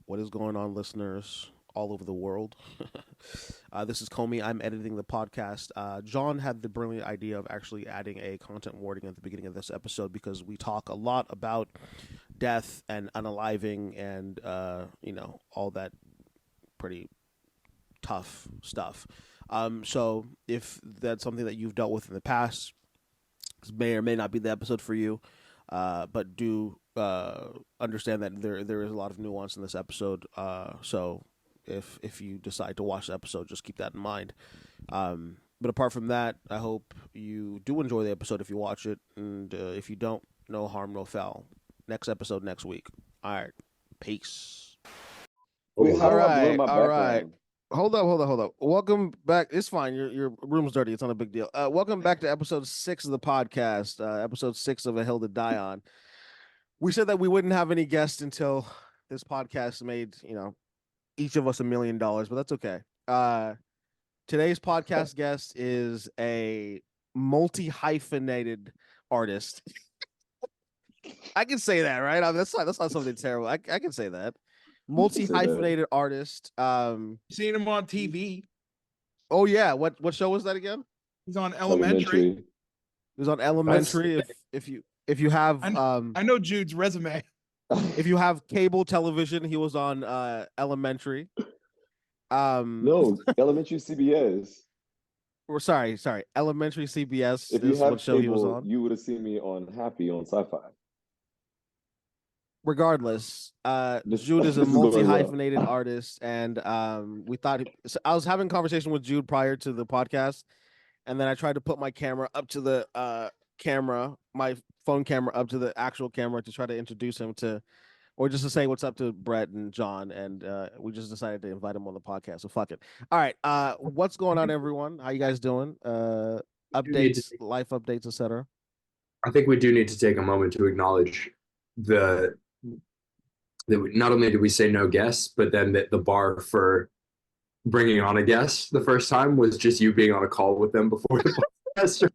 What is going on, listeners all over the world? This is Comey. I'm editing the podcast. John had the brilliant idea of actually adding a content warning at the beginning of this episode because we talk a lot about death and unaliving and, all that pretty tough stuff. So if that's something that you've dealt with in the past, this may or may not be the episode for you. But do understand that there is a lot of nuance in this episode. So if you decide to watch the episode, just keep that in mind. But apart from that, I hope you do enjoy the episode if you watch it, and if you don't, no harm, no foul. Next episode next week. All right, peace. Wait, how All do I blur right, my all right. background? Hold up. Welcome back. It's fine. Your room's dirty. It's not a big deal. Welcome back to episode 6 of the podcast. Episode 6 of A Hill to Die On. We said that we wouldn't have any guests until this podcast made, each of us $1 million, but that's okay. Today's podcast guest is a multi-hyphenated artist. I can say that, right? I mean, that's not something terrible. I can say that. Multi-hyphenated artist. Seen him on TV. Oh yeah, what show was that again? He's on Elementary. It was on Elementary. If you have I know Jude's resume. if you have cable television, he was on Elementary. No, Elementary CBS. Or sorry, Elementary CBS If you is have what show he was cable, on. you would have seen me on Happy on Sci-Fi. Regardless, This- Jude is a this is going well. multi-hyphenated artist, and we thought so I was having a conversation with Jude prior to the podcast, and then I tried to put my camera up to the my phone camera up to the actual camera to try to introduce him to, or just to say what's up to Brett and John, and we just decided to invite him on the podcast. So fuck it. All right, what's going on, everyone? How you guys doing? Updates, life updates, etc. I think we do need to take a moment to acknowledge that not only did we say no guests, but then that the bar for bringing on a guest the first time was just you being on a call with them before the podcast.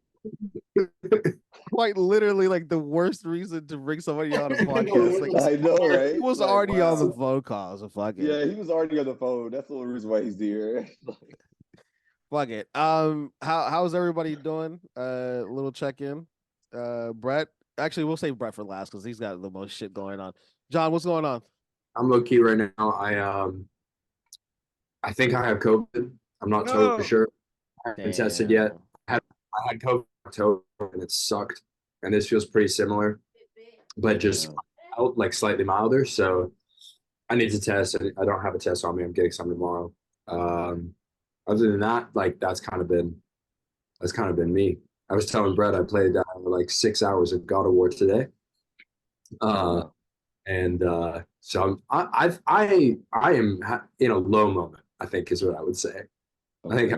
Quite literally, like the worst reason to bring somebody on a podcast. Like, I know, right? he was Like, already wow. on the phone call, so fuck it. Yeah, he was already on the phone. That's the only reason why he's here. Fuck it. How's everybody doing? Little check in. Brett. Actually, we'll save Brett for last because he's got the most shit going on. John, what's going on? I'm low key right now. I think I have COVID. I'm not totally sure. I haven't tested yet. I had COVID in October and it sucked. And this feels pretty similar, but just out like slightly milder. So I need to test. I don't have a test on me. I'm getting some tomorrow. Other than that, like that's kind of been me. I was telling Brett I played like 6 hours of God of War today. So I am in a low moment, I think is what I would say. I think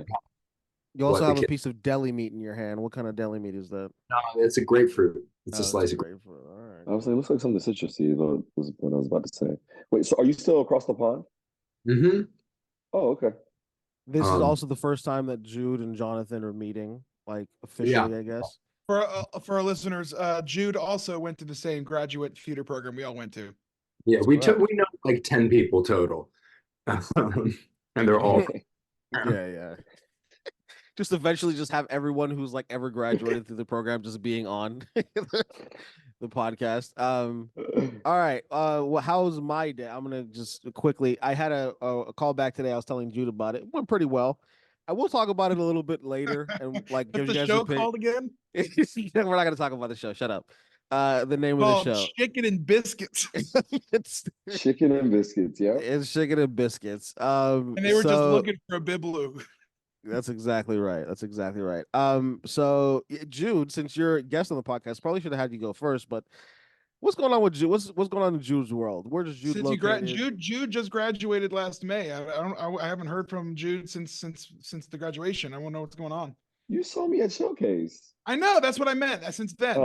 You also What, have the a kid- piece of deli meat in your hand. What kind of deli meat is that? it's a grapefruit. It's a Oh, slice of grapefruit. All right. I was like, looks like something citrusy. Was what I was about to say. Wait, so are you still across the pond? Mm-hmm. Oh, okay. This is Um, also the first time that Jude and Jonathan are meeting, like officially, I guess. For our listeners, Jude also went to the same graduate theater program we all went to. Yeah, we correct. know like 10 people total. And they're all Yeah. Just eventually just have everyone who's like ever graduated through the program just being on the podcast. All right. How's my day? I'm gonna just quickly. I had a call back today. I was telling Jude about it. It went pretty well. I will talk about it a little bit later and like give you The guys show a opinion. called again? We're not gonna talk about the show. Shut up. The name of the Called show. Chicken and Biscuits. it's Chicken and biscuits, yeah. it's chicken and biscuits. And they were just so- looking for a bibeloo. That's exactly right. So Jude, since you're a guest on the podcast, probably should have had you go first. But what's going on with Jude? What's going on in Jude's world? Where does Jude Since you located? Jude just graduated last May. I haven't heard from Jude since the graduation. I want to know what's going on. You saw me at Showcase. I know that's what I meant. Since then,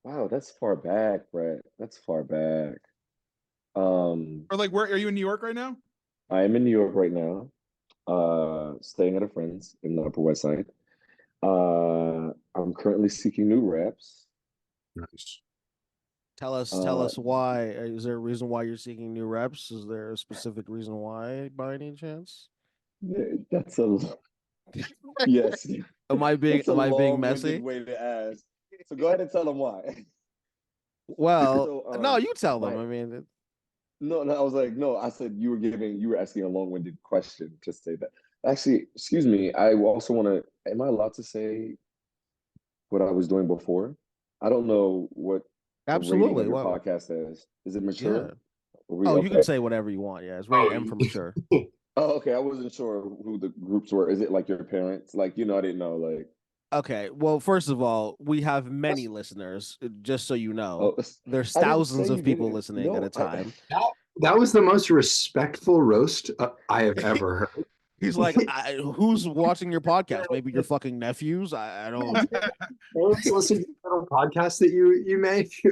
Wow, that's far back, Brett. That's far back. or like, where are you in New York right now? I am in New York right now, staying at a friend's in the Upper West Side. I'm currently seeking new reps. nice. Tell us why. Is there a reason why you're seeking new reps? Is there a specific reason why, by any chance? That's a yes. Am I being That's a being long-winded messy? way to ask. So go ahead and tell them why. Well, So no, you tell them. my I mean, no, I was like, no, I said you were asking a long-winded question to say that. Actually, excuse me, I also want to, am I allowed to say what I was doing before? I don't know what the rating absolutely. of your Well, podcast is. Is it yeah. mature? Are we Oh, you can okay? say whatever you want. Yeah, it's Oh, rated M for mature. Oh, okay. I wasn't sure who the groups were. Is it like your parents? Like, I didn't know. Like, Okay. Well, first of all, we have many listeners. Just so you know, oh, there's I didn't say thousands you of people didn't. listening at a No, time. that was the most respectful roast I have ever heard. He's like, who's watching your podcast? Maybe your fucking nephews. I don't. Parents listen to the little podcast that you make.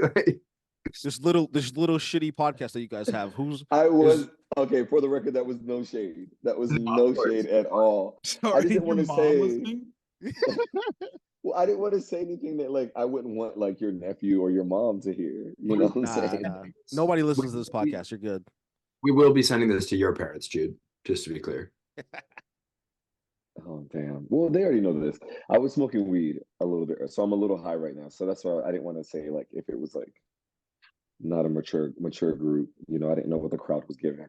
This little shitty podcast that you guys have. Who's I was is okay. For the record, that was no shade. That was No, of no course. shade at all. I Sorry, just didn't your want to mom say. listening? Well, I didn't want to say anything that like I wouldn't want like your nephew or your mom to hear. You know what I'm nah, saying? nah. Nobody listens to this We, podcast. You're good. we will be sending this to your parents, Jude, just to be clear. Oh damn. Well, they already know this. I was smoking weed a little bit, so I'm a little high right now. So that's why I didn't want to say like if it was like not a mature group. I didn't know what the crowd was giving.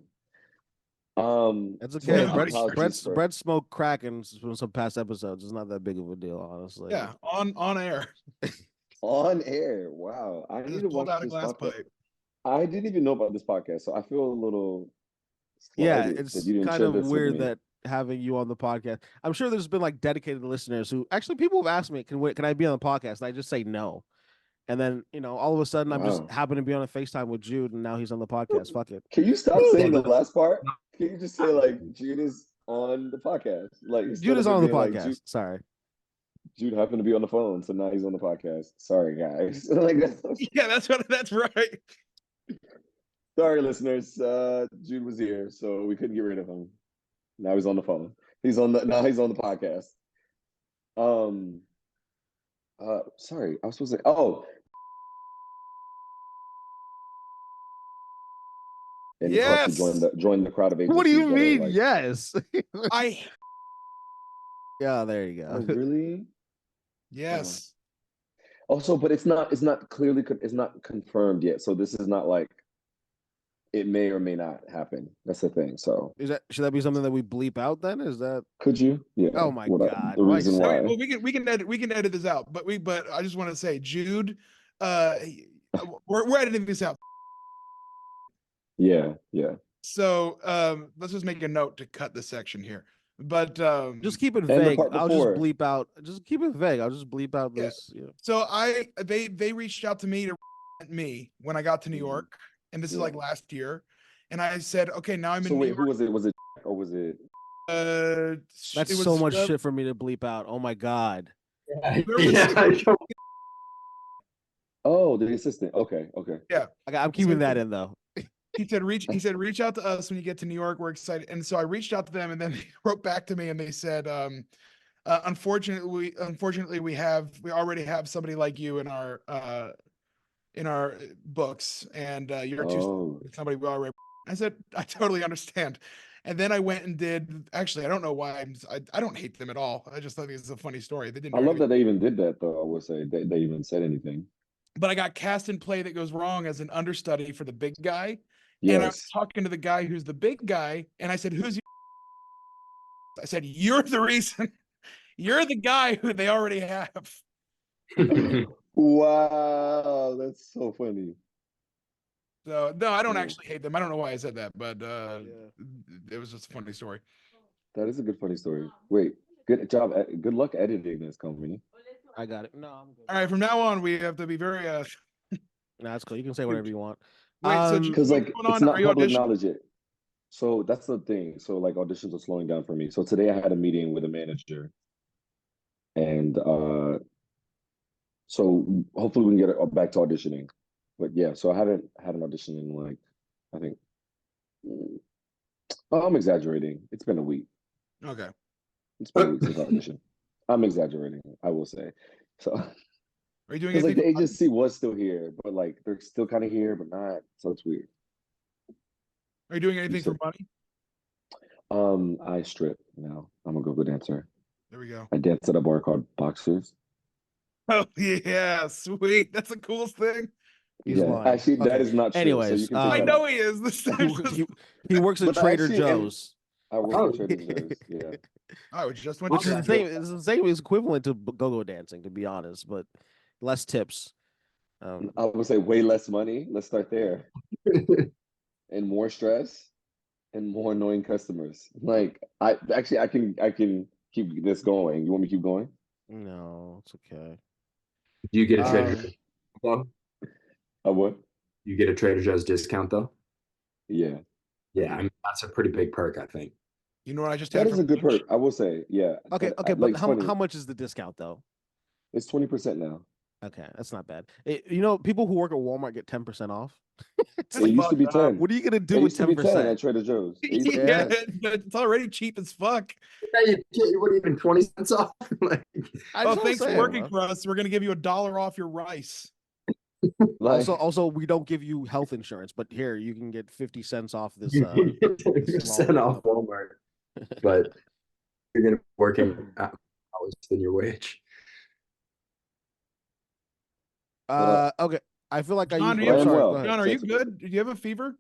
It's So okay. Yeah, apologies for Brett smoked crack in some past episodes. It's not that big of a deal, honestly. Yeah, on air. on air. Wow, I I need just to pulled watch out a this glass podcast. pipe. I didn't even know about this podcast, so I feel a little Yeah, slighted that it's you didn't kind share of this with weird me. that having you on the podcast. I'm sure there's been like dedicated listeners who actually people have asked me, can I be on the podcast? And I just say no. And then, all of a sudden I'm just Wow. happen to be on a FaceTime with Jude and now he's on the podcast. Fuck it. Can you stop saying the Well, last part? Can you just say like Jude is on the podcast? Like instead Jude is of it on the being like podcast. Sorry. Jude happened to be on the phone, so now he's on the podcast. Sorry, guys. Like Yeah, that's right. sorry, listeners. Jude was here, so we couldn't get rid of him. Now he's on the phone. Now he's on the podcast. Sorry, I was supposed to say, and also Yes. join the crowd of agencies. What do you that are, mean? like, Yes. I Yeah, there you oh, go. really? yes. Also, but it's not confirmed yet. So this is not like it may or may not happen. That's the thing. So Should that be something that we bleep out then? Is that could you? Yeah. Oh my God, The why reason say- why. Well, we can edit this out, but I just want to say, Jude, we're editing this out. Yeah. So let's just make a note to cut this section here. But just keep it the vague. part I'll just before. bleep out. Just keep it vague. I'll just bleep out Yeah. this. so they reached out to me to me when I got to New Mhm. York, and this is Yeah. like last year, and I said, okay, now I'm So in New wait, York. who was it? Was it or was it? That's it so was, much shit for me to bleep out. Oh my God. Yeah. Oh, the assistant. Okay. I'm keeping that in though. He said, reach out to us when you get to New York. We're excited. And so I reached out to them, and then they wrote back to me and they said, unfortunately, we already have somebody like you in our books, and you're too Oh, somebody we already. I said, I totally understand. And then I went and did. Actually, I don't know why I don't hate them at all. I just think it's a funny story. They didn't. I do love anything. that they even did that though. I would say they even said anything. But I got cast in Play That Goes Wrong as an understudy for the big guy. And I was Yes. talking to the guy who's the big guy, and I said, "Who's you?" I said, "You're the reason. You're the guy who they already have." Wow, that's so funny. So no, I don't Yeah. actually hate them. I don't know why I said that, but it was just a funny story. That is a good funny story. Wait, good job. Good luck editing this, company. I got it. No, I'm good. All right, from now on, we have to be very. No, that's cool. You can say whatever you want. Wait, so Because what's like going it's on? not Are you public auditioning? knowledge yet. So that's the thing. So like auditions are slowing down for me. So today I had a meeting with a manager, and so hopefully we can get back to auditioning. But yeah, so I haven't had an audition in like I think I'm exaggerating. It's been a week. Okay. It's been a week since I auditioned. I'm exaggerating, I will say. So Are you doing Because like anything the for money? agency was still here, but like they're still kind of here, but not. So it's weird. Are you doing You anything for said, money? I strip now. I'm a go-go dancer. There we go. I dance at a bar called Boxers. Oh yeah, sweet. That's the coolest thing. He's Yeah, lying. actually, that Okay. is not true. So you Anyways, can take I that know off. he is. he works at But Trader actually, Joe's, I work Oh. at Trader Joe's. Yeah. I just went to which is the Trader same. Joe's. It's the same. Is equivalent to go-go dancing, to be honest, but less tips. I would say way less money. Let's start there. And more stress and more annoying customers. Like I can keep this going. You want me to keep going? No, it's okay. Do you get a Trader Um, Joe's though? I would. You get a Trader Joe's discount though? Yeah. Yeah, I mean, that's a pretty big perk, I think. You know what I just That had is for a good lunch? perk. I will say. Yeah. okay, But okay, like but it's funny. how much is the discount though? It's 20% now. Okay, that's not bad. You know, people who work at Walmart get 10% off. It's It That's like, used to be fucked up. 10. what are you gonna do It with used to be 10 10%? at Trader Joe's. It used to be Yeah, 10. it's already cheap as fuck. Yeah, you what even 20 cents off? Like, I Oh, just wanna thanks for say, working bro. for us. We're gonna give you $1 off your rice. Like Also, we don't give you health insurance, but here you can get 50 cents off this. you get 10% off Walmart, but you're gonna be working hours than your wage. Okay. I feel like I John, used. do you but I I'm have am a, sorry. Go well. ahead. John, are So you it's good? Do you have a fever?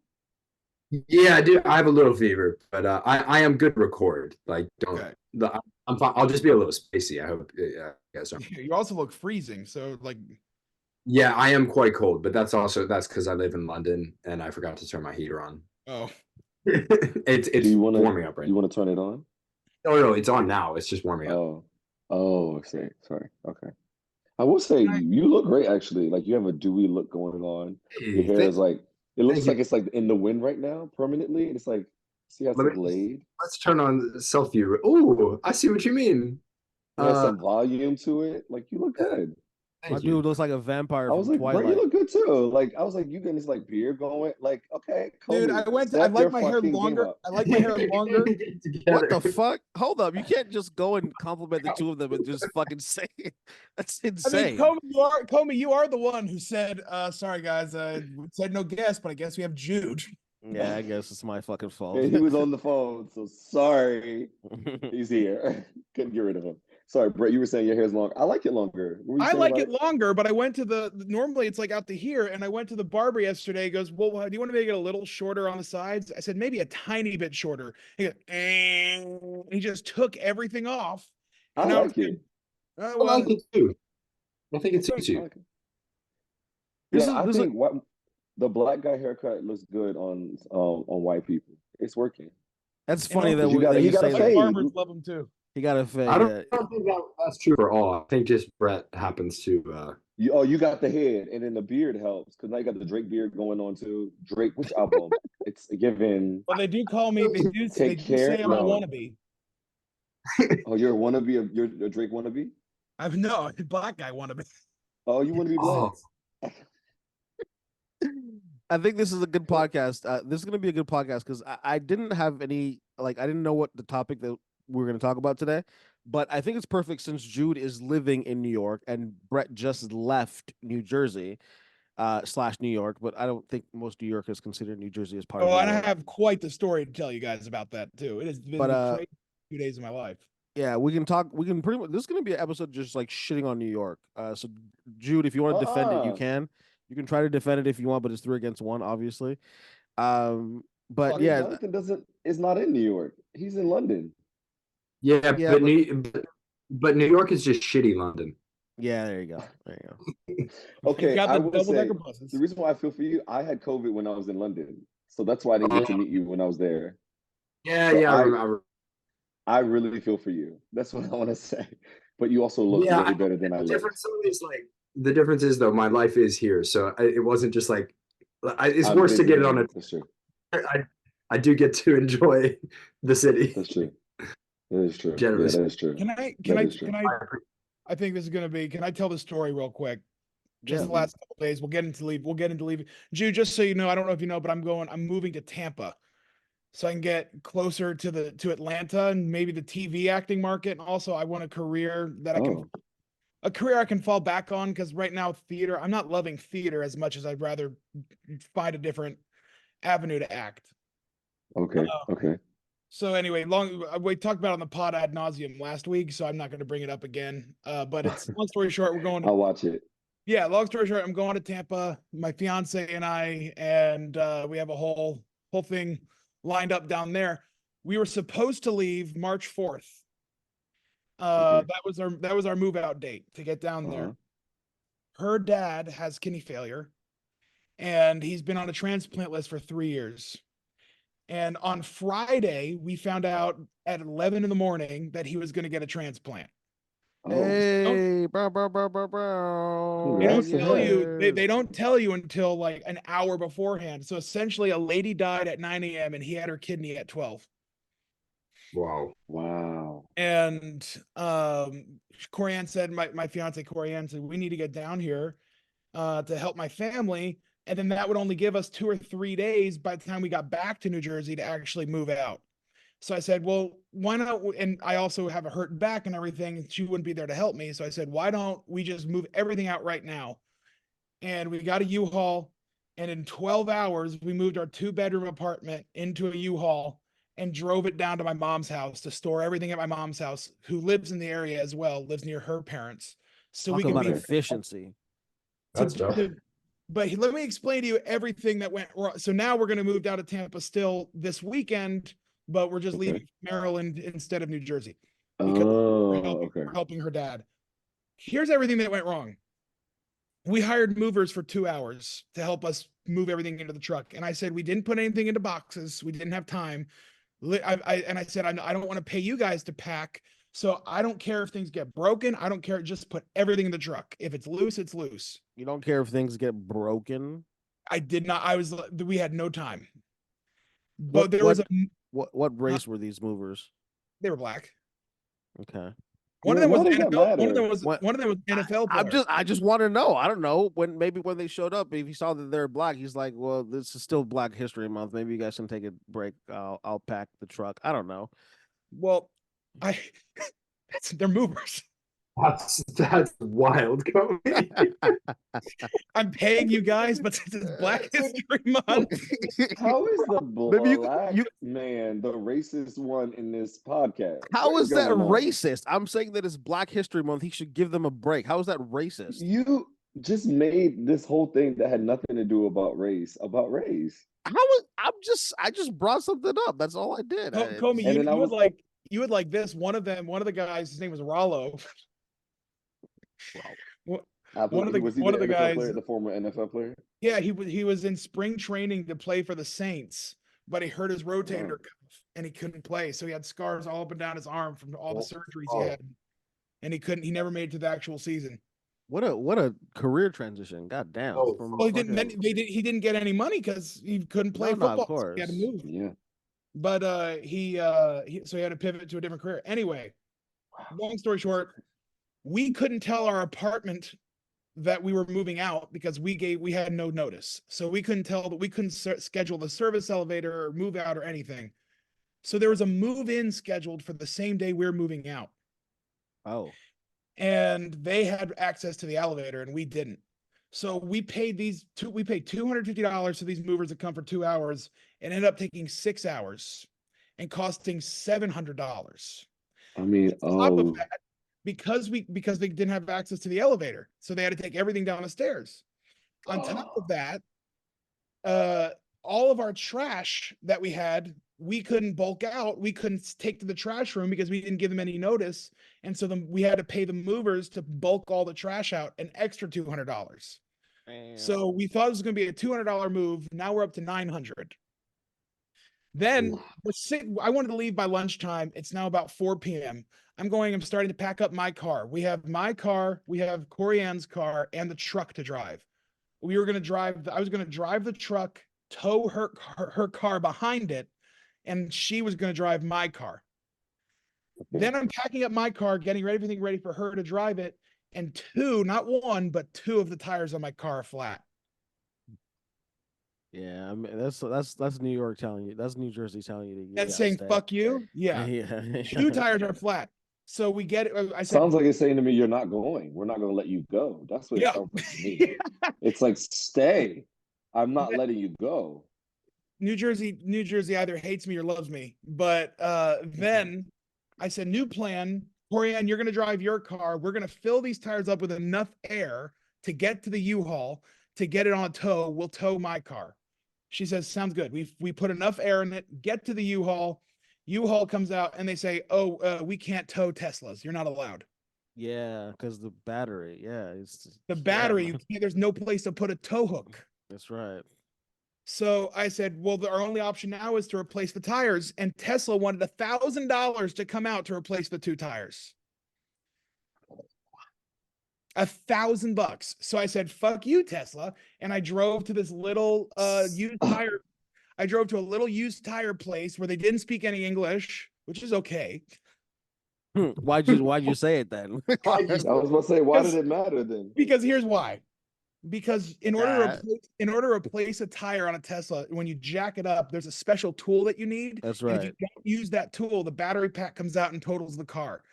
Yeah, I do. I have a little fever, but I am good to record. Like, don't Okay. I'm fine. I'll just be a little spacey. I hope you guys are. You also look freezing. So like, Yeah, I am quite cold, but that's because I live in London and I forgot to turn my heater on. oh, It's do you want warming up right you now. want to turn it on? No, it's on now. It's just warming up. Oh, I see. Sorry. Okay. I will say you look great actually. Like you have a dewy look going on. Your Hey, hair is like it looks thank you. like it's like in the wind right now permanently. It's like see how it's Let like me laid. let's turn on selfie. Oh, I see what you mean. It has some volume to it. Like you look Yeah, good. My thank you. dude looks like a vampire I was from like, bro, you Twilight. look good too. Like I was like, you getting this like beard going. Like, okay, dude, Comey, I step like your my hair fucking game longer. up. I like my hair longer. Get What the together. fuck? Hold up! You can't just go and compliment the two of them and just fucking say it. That's I mean, insane. Comey, you are the one who said, sorry guys, we said no guest, but I guess we have Jude. Yeah, I guess it's my fucking fault. And he was on the phone, so sorry. He's here. Couldn't get rid of him. Sorry, Brett. You were saying your hair's long. I like it longer. What were you I saying like about it longer, but I went to normally it's like out to here, and I went to the barber yesterday. He goes, well, do you want to make it a little shorter on the sides? I said, maybe a tiny bit shorter. He goes, he just took everything off. I And now like it's like, it. oh, I well, like it too. I think it suits I you. like it. This Yeah, I is think what the black guy haircut looks good on white people. It's working. that's and funny also, that, He you got a say like that. fade. barbers love him too. He got a fade. I don't think that's true for all. I think just Brett happens to You got the head, and then the beard helps because now you got the Drake beard going on too. Drake, which album? It's given. Well, they do call me. They do Take care. say I'm a No. wannabe. Oh, you're a wannabe. You're a Drake wannabe. I've no black guy wannabe. Oh, you want to be black? oh I think this is a good podcast. This is going to be a good podcast because I didn't have any, like, I didn't know what the topic that we were going to talk about today, but I think it's perfect since Jude is living in New York and Brett just left New Jersey / New York, but I don't think most New Yorkers consider New Jersey as part of Oh, New and I York. have quite the story to tell you guys about that too. It has been But, the crazy 2 days of my life. Yeah, we can talk. We can pretty much. This is going to be an episode just like shitting on New York. So, Jude, if you want to defend it, you can. You can try to defend it if you want, but it's 3 against 1, obviously. But yeah, Jonathan is not in New York. He's in London. yeah, Yeah, but New York is just shitty London. yeah. There you go. There you go. Okay, got I the will double say decker buses. the reason why I feel for you, I had COVID when I was in London, so that's why I didn't get to meet you when I was there. Yeah, So yeah, I remember. I really feel for you. That's what I want to say. But you also look Yeah, way better than I the look. difference is though, my life is here, so it wasn't just like it's I'm worse to get it busy, on man. a. That's true. I do get to enjoy the city. That's true. That is true. Generous. Yeah, that is true. Can I think this is gonna be, can I tell the story real quick? Just Yeah. the last couple days. We'll get into leave. Jude, just so you know, I don't know if you know, but I'm moving to Tampa. So I can get closer to Atlanta and maybe the TV acting market. And also I want a career that I can a career I can fall back on, because right now theater, I'm not loving theater as much as I'd rather find a different avenue to act. Okay. Okay. So anyway, we talked about it on the pod ad nauseum last week, so I'm not going to bring it up again. But it's long story short, we're going. I'll watch it. Yeah, long story short, I'm going to Tampa. My fiance and I, and we have a whole thing lined up down there. We were supposed to leave March 4th. Okay. That was our move out date to get down there. Her dad has kidney failure, and he's been on a transplant list for 3 years. And on Friday, we found out at 11 in the morning that he was going to get a transplant. Oh, Hey, bro, bro, bro, bro, bro. They don't Congrats to tell him. you. They don't tell you until like an hour beforehand. So essentially, a lady died at 9 a.m. and he had her kidney at 12. Wow. Wow. And Corianne said, my fiance Corianne said, we need to get down here to help my family. And then that would only give us 2 or 3 days by the time we got back to New Jersey to actually move out. So I said, well, why not? And I also have a hurt back and everything. She wouldn't be there to help me. So I said, why don't we just move everything out right now? And we got a U-Haul. And in 12 hours, we moved our 2-bedroom apartment into a U-Haul and drove it down to my mom's house to store everything at my mom's house, who lives in the area as well, lives near her parents. So Talk we can about be efficiency. That's dope. But let me explain to you everything that went wrong. So now we're going to move down to Tampa still this weekend, but we're just leaving Maryland instead of New Jersey because we're helping her dad. Here's everything that went wrong. We hired movers for 2 hours to help us move everything into the truck. And I said, we didn't put anything into boxes. We didn't have time. I said, I don't want to pay you guys to pack. So I don't care if things get broken. I don't care. Just put everything in the truck. If it's loose, it's loose. You don't care if things get broken. I did not. We had no time. But there was what race were these movers? They were black. Okay. One of them was NFL. One of them was NFL player. I just want to know. I don't know when they showed up. If he saw that they're black, he's like, well, this is still Black History Month. Maybe you guys can take a break. I'll pack the truck. I don't know. Well, they're movers. That's wild, Cody. I'm paying you guys, but since it's Black History Month, how is the black man the racist one in this podcast? How is that racist? I'm saying that it's Black History Month. He should give them a break. How is that racist? You just made this whole thing that had nothing to do about race. I just brought something up. That's all I did. Comey, you would like this. One of the guys, his name was Rollo. One of the guys, the former NFL player. Yeah, he was in spring training to play for the Saints, but he hurt his rotator cuff and he couldn't play. So he had scars all up and down his arm from all the surgeries he had, and he never made it to the actual season. What a career transition! God damn. Well, he didn't get any money because he couldn't play football. Of course. So he had to move. Yeah. But so he had to pivot to a different career. Anyway, long story short, we couldn't tell our apartment that we were moving out because we had no notice. So we couldn't tell that we couldn't schedule the service elevator or move out or anything. So there was a move in scheduled for the same day we were moving out. Oh. And they had access to the elevator and we didn't. So we paid $250 to these movers to come for 2 hours and ended up taking 6 hours and costing $700. I mean, top of that, because they didn't have access to the elevator, so they had to take everything down the stairs. On top of that, all of our trash that we had, we couldn't bulk out. We couldn't take to the trash room because we didn't give them any notice, and so we had to pay the movers to bulk all the trash out, an extra $200. So we thought it was going to be a $200 move. Now we're up to $900. Then I wanted to leave by lunchtime. It's now about 4 p.m. I'm starting to pack up my car. We have my car, we have Corianne's car, and the truck to drive. I was going to drive the truck, tow her car behind it, and she was going to drive my car. Then I'm packing up my car, getting everything ready for her to drive it, and not one, but 2 of the tires on my car are flat. Yeah, I mean that's New York telling you. That's New Jersey telling you. That's saying fuck you. Yeah. 2 tires are flat. So we get it. I said, Sounds like it's saying to me, "You're not going. We're not going to let you go." That's what it yeah. sounds like to me. It's like, stay. I'm not letting you go. New Jersey either hates me or loves me. But then I said, new plan, Corianne, you're going to drive your car. We're going to fill these tires up with enough air to get to the U-Haul, to get it on a tow. We'll tow my car. She says, sounds good. We put enough air in it, get to the U-Haul. U-Haul comes out and they say, oh, we can't tow Teslas. You're not allowed. Yeah, because the battery. Yeah, it's The battery, yeah. you can't, there's no place to put a tow hook. That's right. So I said, well, our only option now is to replace the tires. And Tesla wanted $1,000 to come out to replace the 2 tires. $1,000. So I said, fuck you, Tesla. And I drove to this little used tire. I drove to a little used tire place where they didn't speak any English, which is okay. Why'd you say it then? I was about to say, why did it matter then? Because here's why. Because in order to replace a tire on a Tesla, when you jack it up, there's a special tool that you need. That's And if right. you don't use that tool, the battery pack comes out and totals the car.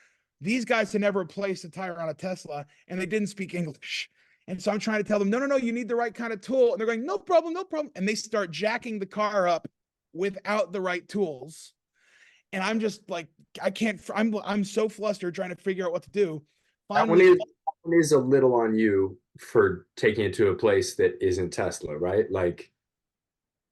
These guys had never replaced a tire on a Tesla, and they didn't speak English. And so I'm trying to tell them, no, you need the right kind of tool. And they're going, no problem. And they start jacking the car up without the right tools. And I'm just like, I can't. I'm so flustered trying to figure out what to do. That one is a little on you for taking it to a place that isn't Tesla, right? Like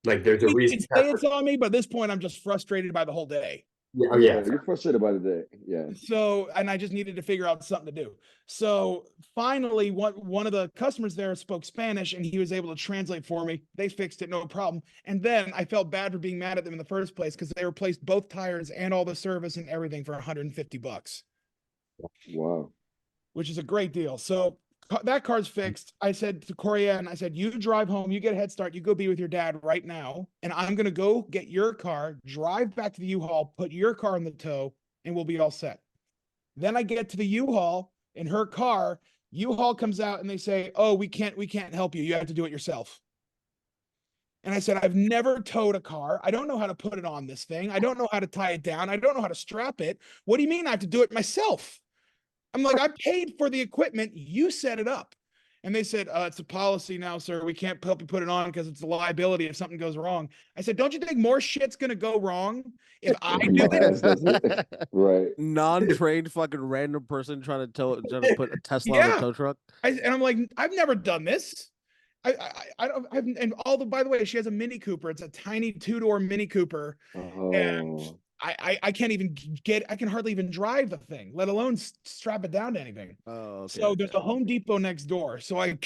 there's a reason. It's on me, but at this point, I'm just frustrated by the whole day. Yeah, you're frustrated by the day. Yeah. So, and I just needed to figure out something to do. So finally, one of the customers there spoke Spanish, and he was able to translate for me. They fixed it, no problem. And then I felt bad for being mad at them in the first place because they replaced both tires and all the service and everything for $150. Wow. Which is a great deal. So that car's fixed. I said to Corianne, I said, you drive home, you get a head start, you go be with your dad right now. And I'm going to go get your car, drive back to the U-Haul, put your car in the tow, and we'll be all set. Then I get to the U-Haul in her car. U-Haul comes out and they say, oh, we can't help you. You have to do it yourself. And I said, I've never towed a car. I don't know how to put it on this thing. I don't know how to tie it down. I don't know how to strap it. What do you mean I have to do it myself? I'm like, I paid for the equipment. You set it up. And they said, it's a policy now, sir. We can't help you put it on because it's a liability if something goes wrong. I said, don't you think more shit's going to go wrong if I do it? Right. Non-trained fucking random person trying to put a Tesla on a tow truck. And I'm like, I've never done this. I don't. And by the way, she has a Mini Cooper. It's a tiny 2-door Mini Cooper. Oh. And I can't even I can hardly even drive the thing, let alone strap it down to anything. Oh, okay. So there's a Home Depot next door. So I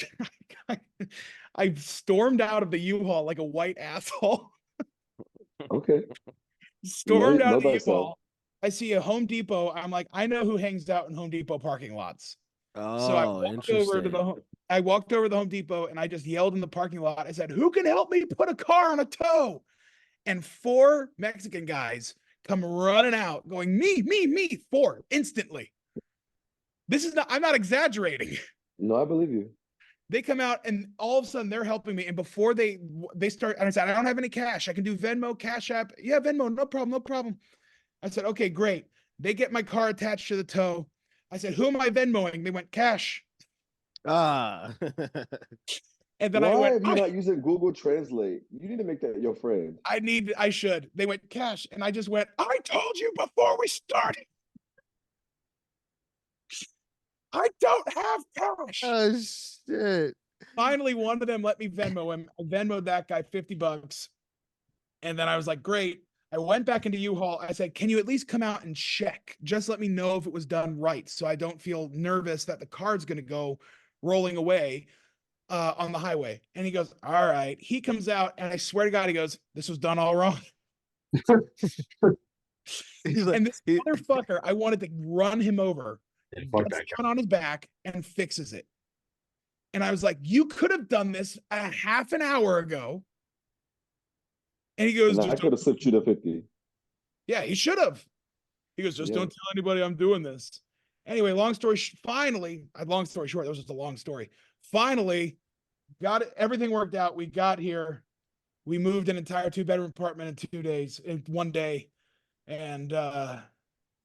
stormed out of the U-Haul like a white asshole. Okay. Stormed out of the U-Haul. I see a Home Depot. I'm like, I know who hangs out in Home Depot parking lots. Oh, so I walked over to the Home Depot and I just yelled in the parking lot. I said, who can help me put a car on a tow? And 4 Mexican guys come running out going, me, 4 instantly. I'm not exaggerating. No, I believe you. They come out and all of a sudden they're helping me. And before they start, and I said, I don't have any cash. I can do Venmo, Cash App. Yeah, Venmo, no problem. I said, okay, great. They get my car attached to the tow. I said, who am I Venmoing? They went, cash. Ah. And then Why I went, have you not using Google Translate? You need to make that your friend. I should. They went, cash. And I just went, I told you before we started. I don't have cash. Oh, shit. Finally, one of them let me Venmo him. I Venmoed that guy $50. And then I was like, great. I went back into U-Haul. I said, can you at least come out and check? Just let me know if it was done right so I don't feel nervous that the car's going to go rolling away on the highway. And he goes, all right. He comes out and I swear to God, he goes, this was done all wrong. And this motherfucker, I wanted to run him over, gets on his back and fixes it. And I was like, you could have done this a half an hour ago. And he goes, I could have slipped you the 50. Yeah, he should have. He goes, just don't tell anybody I'm doing this. Anyway, long story short, that was just a long story. Finally, got it, everything worked out. We got here. We moved an entire 2-bedroom apartment in 2 days, in 1 day. And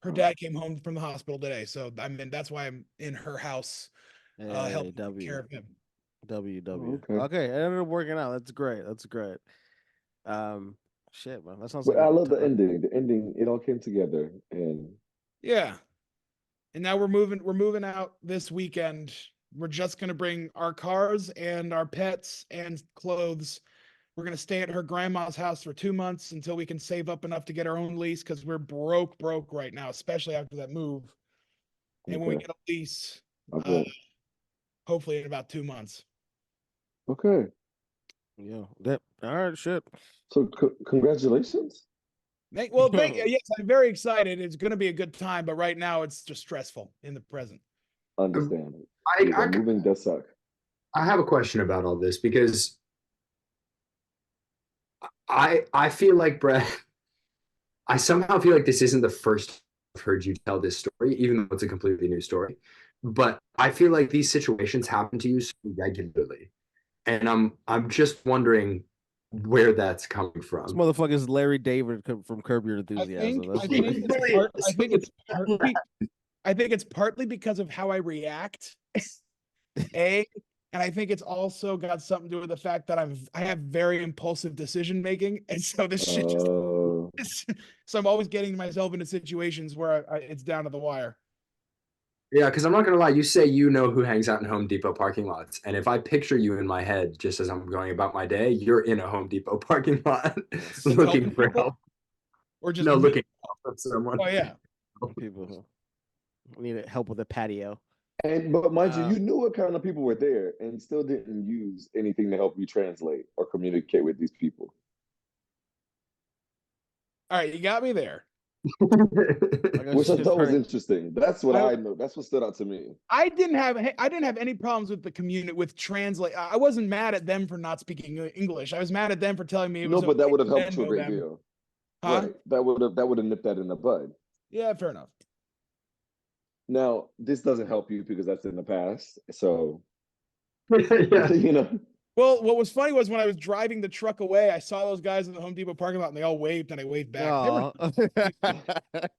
her dad came home from the hospital today, so I mean that's why I'm in her house, Hey, helping take care of him. W. Okay. Okay, it ended up working out. That's great. That's great. Shit, man, that sounds But like I a love the ton. ending. The ending, it all came together, and Yeah, and now we're moving out this weekend. We're just gonna bring our cars and our pets and clothes. We're gonna stay at her grandma's house for 2 months until we can save up enough to get our own lease because we're broke right now, especially after that move. And when we okay, get a lease, I uh, bet. hopefully in about 2 months. Okay, Yeah. That. All right. Shit. so congratulations. Thank you. Yes, I'm very excited. It's going to be a good time, but right now it's just stressful in the present. Understand it. I, Yeah, I moving does suck. I have a question about all this because I feel like Brett, I somehow feel like this isn't the first I've heard you tell this story, even though it's a completely new story. But I feel like these situations happen to you so regularly. And I'm just wondering where that's coming This from. motherfucker's Larry David from Curb Your Enthusiasm. I think it's partly because of how I react. And I think it's also got something to do with the fact that I have very impulsive decision making, and so this shit just so I'm always getting myself into situations where it's down to the wire. Yeah, because I'm not gonna lie, you say you know who hangs out in Home Depot parking lots. And if I picture you in my head just as I'm going about my day, you're in a Home Depot parking lot looking for help. Or just No, looking for someone. Oh yeah. People who need help with a patio. But mind you, you knew what kind of people were there and still didn't use anything to help you translate or communicate with these people. All right, you got me there. Which I thought was interesting. That's what I know. That's what stood out to me. I didn't have any problems with the community with translate. I wasn't mad at them for not speaking English. I was mad at them for telling me it was No, but that would have helped to a know great them. deal. Huh? Right. That would have nipped that in the bud. Yeah, fair enough. Now, this doesn't help you because that's in the past. So, Yeah. you know. Well, what was funny was when I was driving the truck away, I saw those guys in the Home Depot parking lot and they all waved and I waved back. They're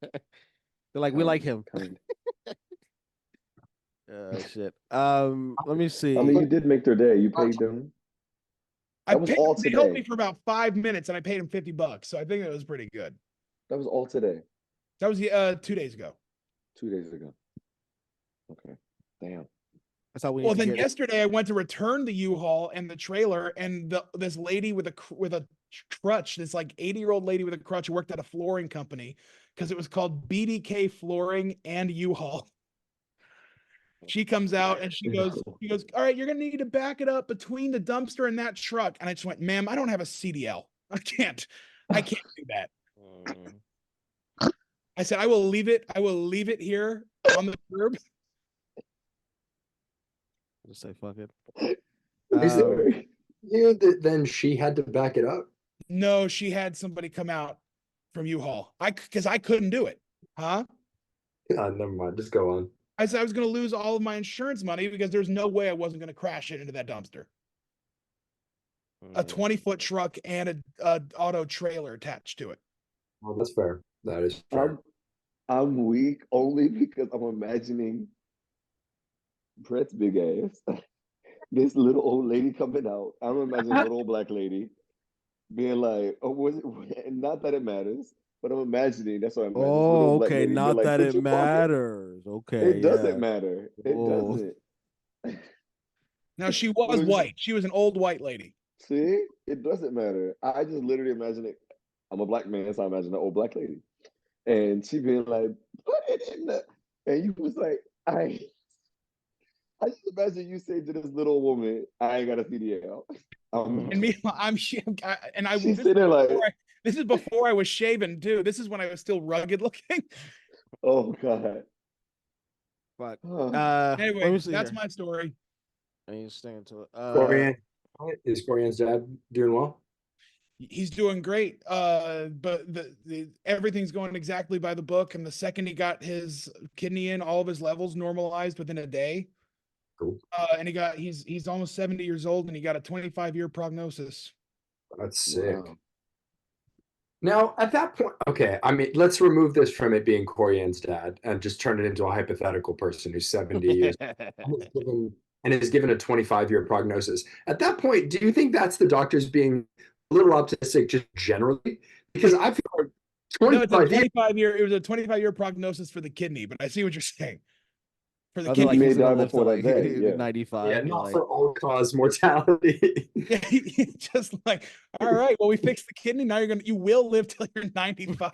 like, we like him. Shit. Let me see. I mean, you did make their day. You paid them. That was all today. They helped me for about 5 minutes and I paid them $50. So I think it was pretty good. That was all today. That was 2 days ago. 2 days ago. Okay. Damn. That's how we. Well, then yesterday I went to return the U-Haul and the trailer, and this lady with a crutch, this like 80-year-old lady with a crutch who worked at a flooring company because it was called BDK Flooring and U-Haul. She comes out and she goes, all right, you're gonna need to back it up between the dumpster and that truck. And I just went, ma'am, I don't have a CDL. I can't do that. I said, I will leave it here on the curb. Just say fuck it. Is it here that then she had to back it up? No, she had somebody come out from U-Haul. Because I couldn't do it. Huh? Never mind. Just go on. I said I was going to lose all of my insurance money because there's no way I wasn't going to crash it into that dumpster. A 20-foot truck and a auto trailer attached to it. Well, that's fair. That is fair. I'm weak only because I'm imagining Brett's big ass. This little old lady coming out. I'm imagining a little old black lady being like, "Oh, was it?" Not that it matters, but I'm imagining. That's what I'm imagining. Oh, okay. Not like, that it matters. Okay. It doesn't matter. It doesn't. Now she was white. She was an old white lady. See, it doesn't matter. I just literally imagine it. I'm a black man, so I imagine an old black lady, and she being like, "Put it in the," and you was like, I just imagine you say to this little woman, "I ain't got a CDL." And meanwhile, She's sitting there like, this is before I was shaven too. This is when I was still rugged looking. Oh God. Fuck. Anyway, that's my story. I need to stay into it. Is Corian's dad doing well? He's doing great. But everything's going exactly by the book. And the second he got his kidney in, all of his levels normalized within a day. Cool. And he's almost 70 years old and he got a 25-year prognosis. That's sick. Wow. Now, at that point, okay, I mean, let's remove this from it being Corian's dad and just turn it into a hypothetical person who's 70 years and is given a 25-year prognosis. At that point, do you think that's the doctors being a little optimistic just generally? Because I feel like No, it's a 25 years, 25-year. It was a 25-year prognosis for the kidney, but I see what you're saying. For the Oh, they're kidney, like, may he's gonna die live to before that like day, yeah. 95. yeah, You're not like, for all-cause mortality. yeah, just like, all right, well, we fixed the kidney. Now you will live till you're 95.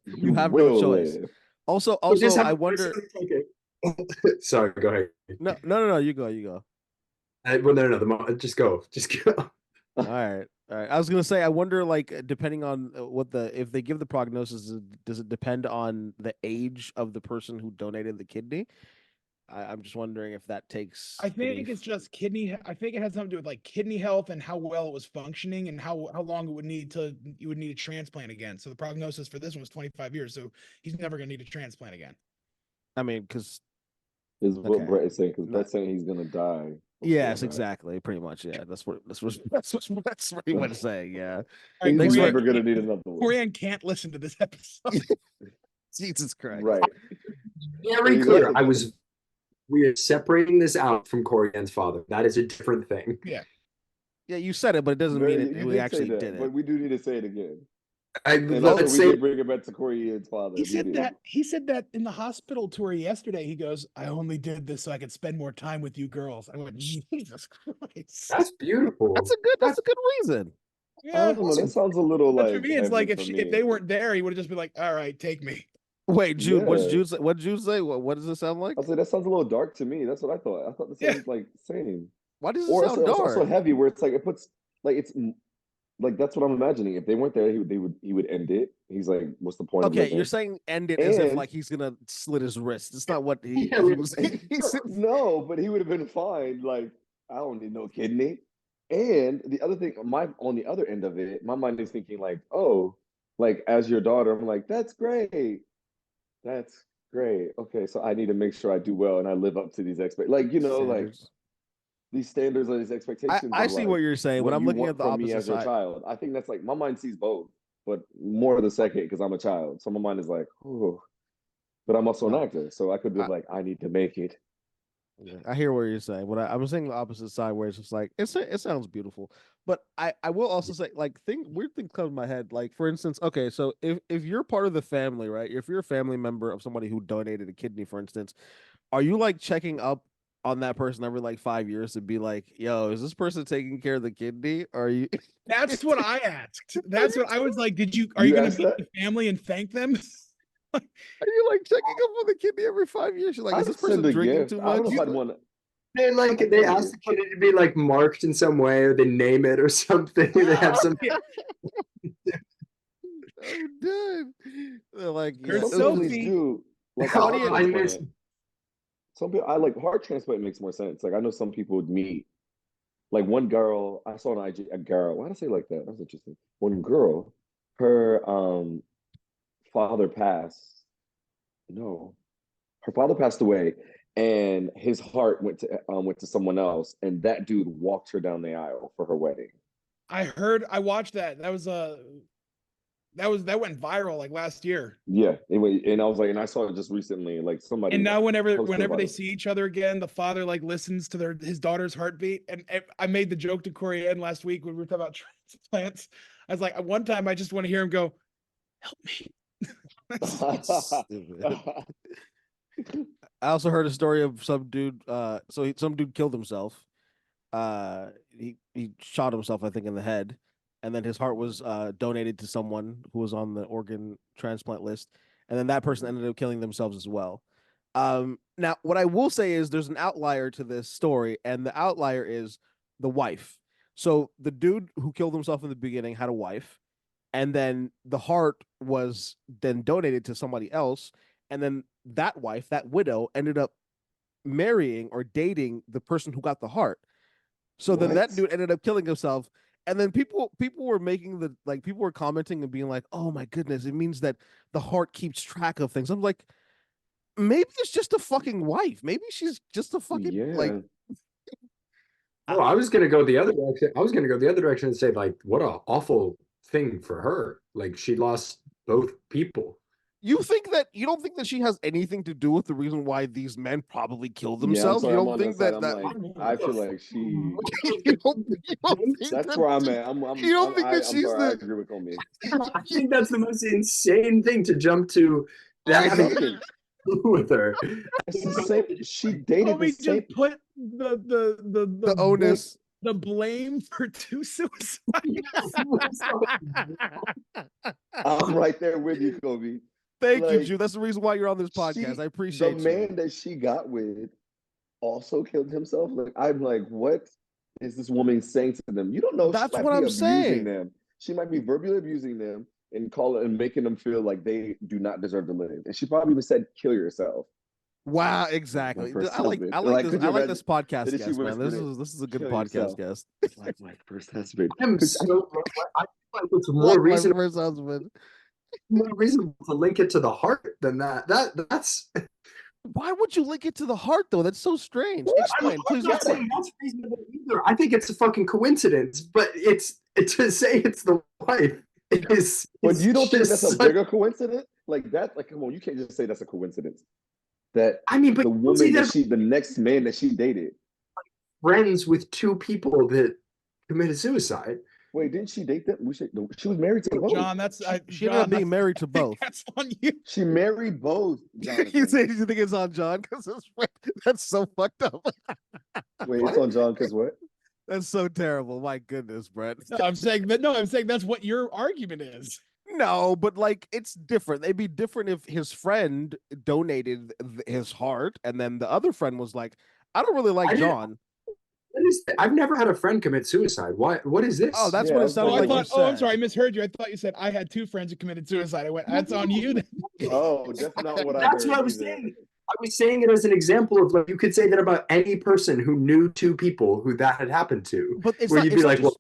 you have no will choice. live. Also, But just have I a wonder. person take it. Sorry, go ahead. No. You go. Well, no, just go. All right. I was gonna say, I wonder, like, depending on if they give the prognosis, does it depend on the age of the person who donated the kidney? I'm just wondering if that takes. I think it's just kidney. I think it has something to do with like kidney health and how well it was functioning and how long you would need a transplant again. So the prognosis for this one was 25 years. So he's never going to need a transplant again. I mean, because Is what Okay. Brett is saying, because No. Brett's saying he's gonna die. yes, before that. exactly, pretty much, yeah. That's what pretty much saying, yeah. All right, He's Thanks for- never gonna need another one. Corian can't listen to this episode. Jesus Christ. Right. Very clear. We are separating this out from Corian's father. That is a different thing. Yeah. Yeah, you said it, but it doesn't Very- mean you we did actually say that, did it. But we do need to say it again. And And let's also, we say did bring it back to Corey Ian's father. He We said did. that. He said that in the hospital tour yesterday. He goes, "I only did this so I could spend more time with you girls." I went, Jesus Christ. that's beautiful. That's a good reason. I Yeah. don't know. That sounds a little But like. for me, it's like heavy for if me. they weren't there, he would have just been like, "All right, take me." Wait, Jude, what's Yeah. Jude say? What did Jude say? What does it sound like? I was like, that sounds a little dark to me. That's what I thought. I thought the Yeah. sounds like same. Why does it Or sound it's dark? also heavy, where it's like it puts like it's like that's what I'm imagining. If they weren't there, he would end it. He's like, what's the point? of Okay, living? you're saying end it as if And- like he's gonna slit his wrist. It's not what he Yeah, was. No, but he would have been fine. Like, I don't need no kidney. And the other thing, on the other end of it, my mind is thinking like, oh, like as your daughter, I'm like, that's great. That's great. Okay, so I need to make sure I do well and I live up to these like Standards. these standards or these expectations. I of, see like, what you're saying. When I'm you looking want at the from me opposite as your side, child, I think that's like my mind sees both, but more of the second because I'm a child. So my mind is like, oh, but I'm also an No. actor, so I could be like, I need to make it. I hear what you're saying. What I'm saying the opposite side, where it's just like it sounds beautiful, but I will also say like weird things come to my head. Like for instance, okay, so if you're part of the family, right? If you're a family member of somebody who donated a kidney, for instance, are you like checking up on that person every like 5 years to be like, yo, is this person taking care of the kidney? Or are you? That's what I asked. That's what I was like. Are You you going asked to meet that? the family and thank them? Are you like checking up on the kidney every 5 years? You're like, is I'd this person send a drinking gift. too I don't much? know if I'd want. They ask the kid to be like marked in some way, or they name it or something. They have some. I'm dead. They're like, There's yeah, Some so families many- do. Like How heart do you- I miss- transplant. Some people, I like heart transplant makes more sense. Like I know some people would meet. Like one girl, I saw on IG, a girl. Why did I say it like that? That's interesting. One girl, her father passed. No, her father passed away, and his heart went to someone else, and that dude walked her down the aisle for her wedding. I watched that. That went viral like last year. Yeah, anyway, and I was like, and I saw it just recently, like somebody. And now whenever posted about they it. see each other again, the father like listens to his daughter's heartbeat. And I made the joke to Corey Ann last week when we were talking about transplants. I was like, at one time I just want to hear him go, "Help me." Stupid. I also heard a story of some dude. Some dude killed himself. He shot himself, I think, in the head, and then his heart was donated to someone who was on the organ transplant list, and then that person ended up killing themselves as well. Now, what I will say is there's an outlier to this story, and the outlier is the wife. So the dude who killed himself in the beginning had a wife, and then the heart was then donated to somebody else, and then that wife, that widow, ended up marrying or dating the person who got the heart. So then that What? dude ended up killing himself. And then people were people were commenting and being like, "Oh my goodness, it means that the heart keeps track of things." I'm like, maybe it's just a fucking wife. Maybe she's just a fucking like. Yeah. No, I was gonna go the other direction. I was gonna go the other direction and say, like, what a awful thing for her. Like she lost both people. You don't think that she has anything to do with the reason why these men probably killed Yeah, I'm themselves? sorry, You I'm don't on think that side. that I'm like, I feel like she. you don't think That's that where I'm she- at. you don't think that I'm she's sorry. I the agree with Comey. I think that's the most insane thing to jump to. That having Second, with her. it's the same. She dated the Kobe same. just put the onus. the blame for two suicides. I'm right there with you, Kobe. Thank you, Like, Jew. That's the reason why you're on this podcast. I appreciate the you. man that she got with also killed himself. Like, I'm like, what is this woman saying to them? You don't know. That's she might what be I'm abusing saying. them. She might be verbally abusing them and making them feel like they do not deserve to live. And she probably even said, "Kill yourself." Wow, My exactly. first I like husband. I like Could this. you I like imagine? this podcast That she guest, man. This whispered it, is a good "Kill podcast yourself." guest. Like my first husband. I'm 'Cause so I feel like it's Like more my reasonable, first husband. more reasonable to link it to the heart than that. That's Why would you link it to the heart though? That's so strange. Explain, please I'm not explain. saying that's reasonable either. I think it's a fucking coincidence, but it's to say it's the wife is. But you don't think just that's a such- bigger coincidence? Like that? Like, come on, you can't just say that's a coincidence. That I mean, but the you see woman that the next man that she dated. friends with two people that committed suicide. Wait, didn't she date them? She was married to both. John, that's She ended up being married to both. That's on you. She married both. You say you think it's on John because that's so fucked up. Wait, it's on John because what? That's so terrible. My goodness, Brett. No, I'm saying that. No, I'm saying that's what your argument is. No, but like it's different. It'd be different if his friend donated his heart, and then the other friend was like, "I don't really like John." I've never had a friend commit suicide. Why? What is this? Oh, that's Yeah, what I it was sounded Oh, I like. like You thought. Oh, I'm said. sorry, I misheard you. I thought you said I had two friends who committed suicide. I went, that's on you. Oh, that's not what I That's heard what I was either. saying. I was saying it as an example of like you could say that about any person who knew two people who that had happened to. But it's where not. you'd It's be not like, just,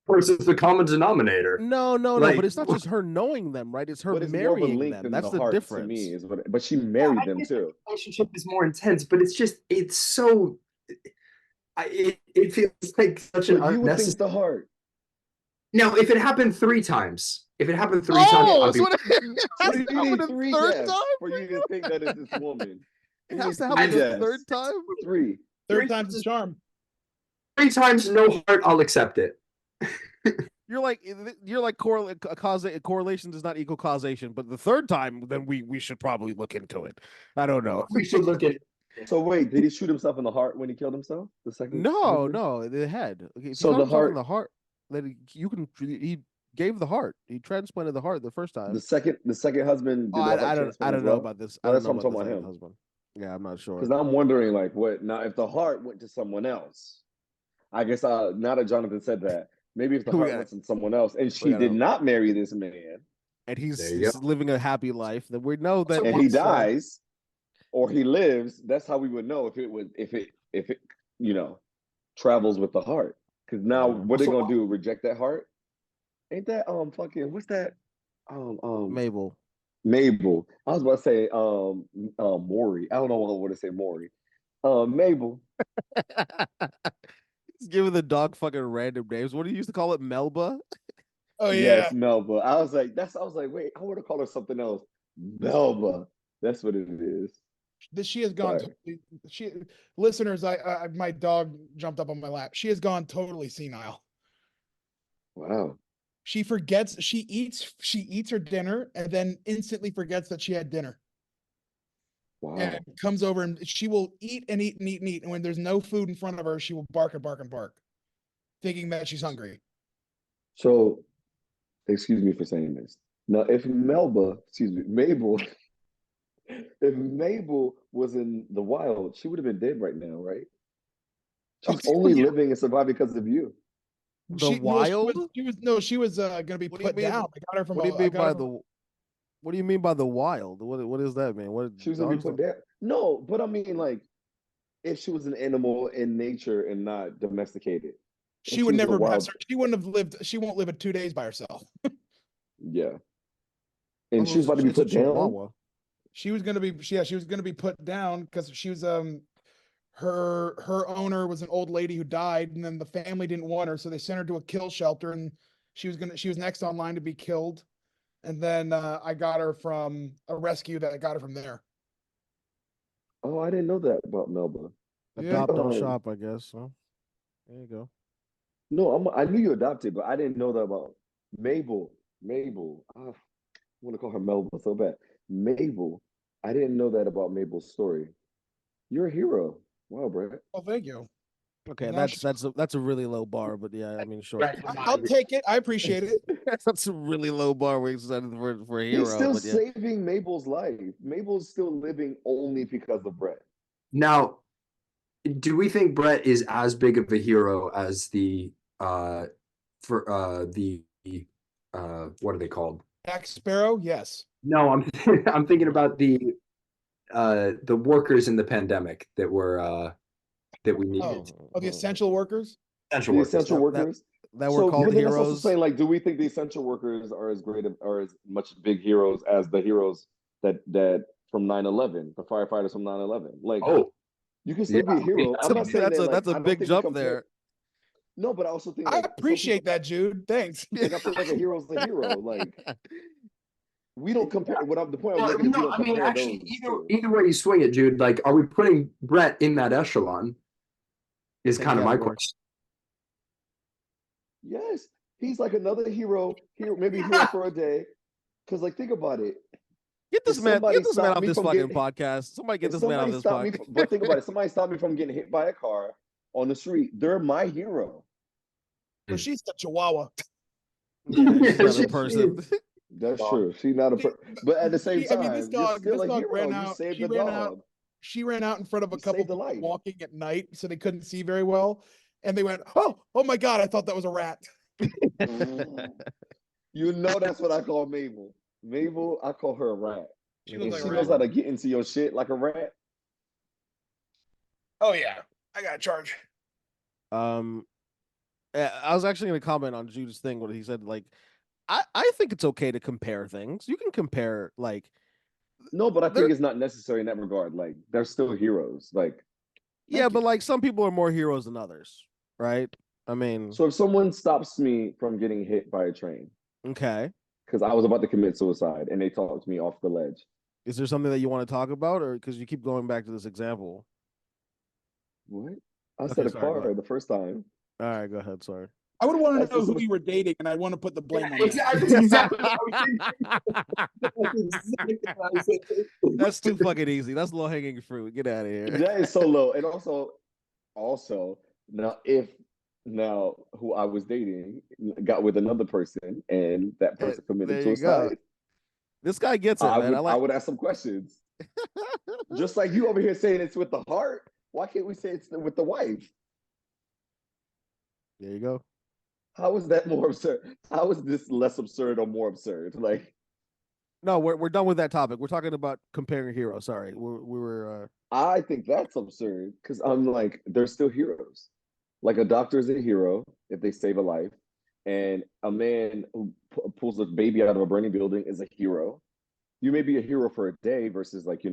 well, person's the common denominator. no. like- But it's not just her knowing them, right? It's her But it's more of a marrying link them. than That's the the heart difference. to me. But she married them guess too. the relationship is more intense, but it's so. It feels like such an But you would think unnecessary. it's the heart. Now, if it happened three times, Oh, I'll be so it has So to you happen need a three third deaths time. for you to think that it's this woman. It You has need to happen three a deaths. third time. Three. Third time's the charm. three times, no heart, I'll accept it. You're like correlation does not equal causation, but the third time, then we should probably look into it. I don't know. We should look at. So wait, did he shoot himself in the heart when he killed himself? The second? No, husband? no, the head. Okay, if So you shot the himself in heart- the heart, then he gave the heart. He transplanted the heart the first time. The second husband. Oh, I don't know about this. I Well, don't that's know what I'm about talking the about second him. husband. Yeah, I'm not sure. Because I'm wondering, like, what now? If the heart went to someone else, I guess now that Jonathan said that, maybe if the We heart got went to someone else, and she got did it. not marry this man, And There you he's go. living a happy life. Then we know that. and he his, dies, or he lives, that's how we would know if it travels with the heart. Because now, Yeah. what they So- gonna do? Reject that heart? Ain't that fucking what's that? Mabel. Mabel. I was about to say Maury. I don't know why I want to say Maury. Mabel. He's giving the dog fucking random names. What do you used to call it? Melba? Oh yeah. Yes, Melba. I was like, wait, I would have called her something else. Melba. That's what it is. She has gone. Sorry. Listeners, I my dog jumped up on my lap. She has gone totally senile. Wow. She forgets. She eats her dinner and then instantly forgets that she had dinner. Wow. And comes over and she will eat and eat and eat and eat. And when there's no food in front of her, she will bark and bark and bark, thinking that she's hungry. So, excuse me for saying this. Now, if Mabel, if Mabel was in the wild, she would have been dead right now, right? She's Oh, only yeah. living and surviving because of you. The wild? She was gonna be What do you put mean? down. I got her from. What do you I mean got by her from- the? What do you mean by the wild? What does that mean? What She was gonna be dogs put don't- down. No, but I mean, like, if she was an animal in nature and not domesticated, She would was a never. wild- She wouldn't have lived. She won't live it 2 days by herself. yeah. And Oh, she was about to be it's a put down. Chihuahua. She was gonna be. Yeah, she was gonna be put down because she was her owner was an old lady who died, and then the family didn't want her, so they sent her to a kill shelter, and She was next online to be killed, and then I got her from a rescue that I got her from there. Oh, I didn't know that about Melba. Yeah. Adopt, don't shop, I guess. So there you go. No, I knew you adopted, but I didn't know that about Mabel. Mabel. I want to call her Melba so bad. Mabel. I didn't know that about Mabel's story. You're a hero. Wow, Brett. Oh, thank you. Okay, Now that's a really low bar, but yeah, I mean, sure. Right. I'll take it. I appreciate it. That's a really low bar we set for a hero. He's still but yeah. saving Mabel's life. Mabel's still living only because of Brett. Now, do we think Brett is as big of a hero as the what are they called? Jack Sparrow, yes. No, I'm thinking about the workers in the pandemic that were that we needed. Oh, the essential workers. Essential The workers. essential workers. that were called but then that's also heroes. saying, like, do we think the essential workers are as great or as much big heroes as the heroes that from 9/11, the firefighters from 9/11? Like, Oh, you can still be a hero. That's I'm not saying that, like, that's I a don't big think you jump compare- there. No, but I also think, I like, appreciate that, Jude. Thanks. Like, I feel like a hero's a hero. Like, we don't compare. The point I'm no, making is we no, don't I mean, compare actually, those either way you swing it, Jude, like, are we putting Brett in that echelon? Is Same kind of my category. question. Yes, he's like another hero. Maybe hero for a day. Because, like, think about it. Get this If man somebody off stopped me this from fucking getting- podcast. Somebody get If this man off somebody this stopped me, podcast. but think about it. Somebody stopped me from getting hit by a car on the street. They're my hero. But she's a chihuahua. Yeah, she's not she- a person. That's Dog. true. She's not a. But at the same I time, mean, this you're dog still a hero. ran You out. saved She the ran dog. out. She ran out in front of a You couple saved a people life. walking at night, so they couldn't see very well. And they went, "Oh my God! I thought that was a rat." You know that's what I call Mabel. Mabel, I call her a rat. She And looks like she a knows rat. how to get into your shit like a rat. Oh yeah, I got a charge. I was actually going to comment on Jude's thing when he said, like, I think it's okay to compare things. You can compare, like, No, but I They're- think it's not necessary in that regard. Like, they're still heroes. Like, yeah, but like some people are more heroes than others, right? I mean, so if someone stops me from getting hit by a train okay. because I was about to commit suicide and they talked me off the ledge, Is there something that you want to talk about, or because you keep going back to this example? what? I Okay, said a sorry, go car ahead. the first time. All right, go ahead. Sorry. I would want to That's know just who what- you were dating, and I want to put the blame on that. Exactly. What I was thinking. That's too fucking easy. That's low hanging fruit. Get out of here. That is so low. And also now who I was dating got with another person and that person committed there you go. suicide, This guy gets it, man. I would ask some questions. Just like you over here saying it's with the heart. Why can't we say it's with the wife? There you go. How is that more absurd? How is this less absurd or more absurd? Like, No, we're done with that topic. We're talking about comparing heroes. Sorry, we were. I think that's absurd because I'm like, they're still heroes. Like, a doctor is a hero if they save a life, and a man who pulls a baby out of a burning building is a hero. You may be a hero for a day versus, like,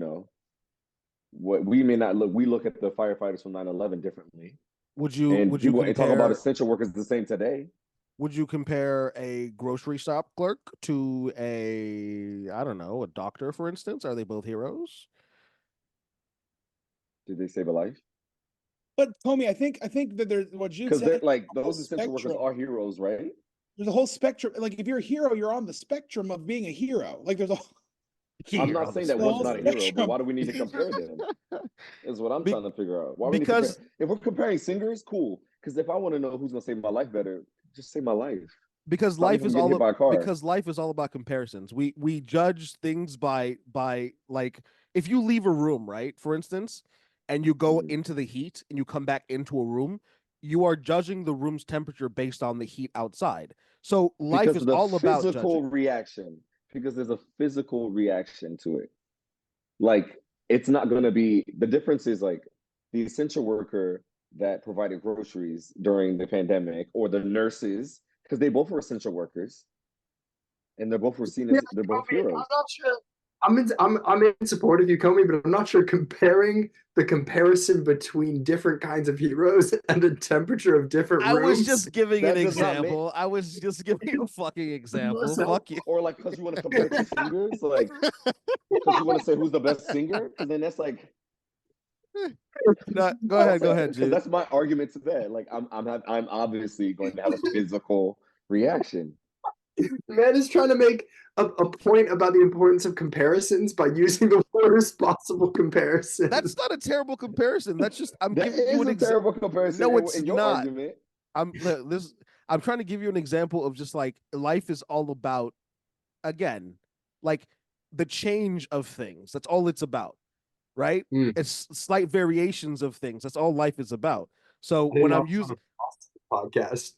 what we may not look. We look at the firefighters from 9/11 differently, Would you and would you people talk about compare? essential workers the same today. Would you compare a grocery shop clerk to I don't know, a doctor, for instance? Are they both heroes? Did they save a life? But Tommy, I think that there's what Jude Because said. they're like a whole those essential workers spectrum. are heroes, right? There's a whole spectrum. Like, if you're a hero, you're on the spectrum of being a hero. Like, there's a I'm not saying that the one's whole not a hero, but spectrum. why do we need to compare them? Is what I'm Be- trying to figure out. Why we need to because- compare? If we're comparing singers, cool. Because if I want to know who's gonna save my life better, just save my life. Because Stop me life from is getting all hit by a car. because life is all about comparisons. We judge things by like, if you leave a room, right, for instance, and you go Mhm. into the heat and you come back into a room, you are judging the room's temperature based on the heat outside. So life Because is the all about physical judging. reaction. Because there's a physical reaction to it. Like, it's not gonna be the difference is, like, the essential worker that provided groceries during the pandemic, or the nurses, because they both were essential workers, and they both were seen as they're both heroes. I'm in support of you, Comey, but I'm not sure comparing the comparison between different kinds of heroes and the temperature of different I rooms. was just giving an That does not make- example. I was just giving a fucking example. Listen. Fuck you. Or like because you want to compare two singers, like because you want to say who's the best singer, because then that's like No, go ahead, because Jude. that's my argument to that. Like I'm obviously going to have a physical reaction. Man is trying to make a point about the importance of comparisons by using the worst possible comparison. That's not a terrible comparison. That's just I'm That giving you is an a example. terrible comparison. No, it's in your not. argument. I'm trying to give you an example of just like life is all about, again, like the change of things. That's all it's about, right? It's slight variations of things. That's all life is about. So when I'm using podcast,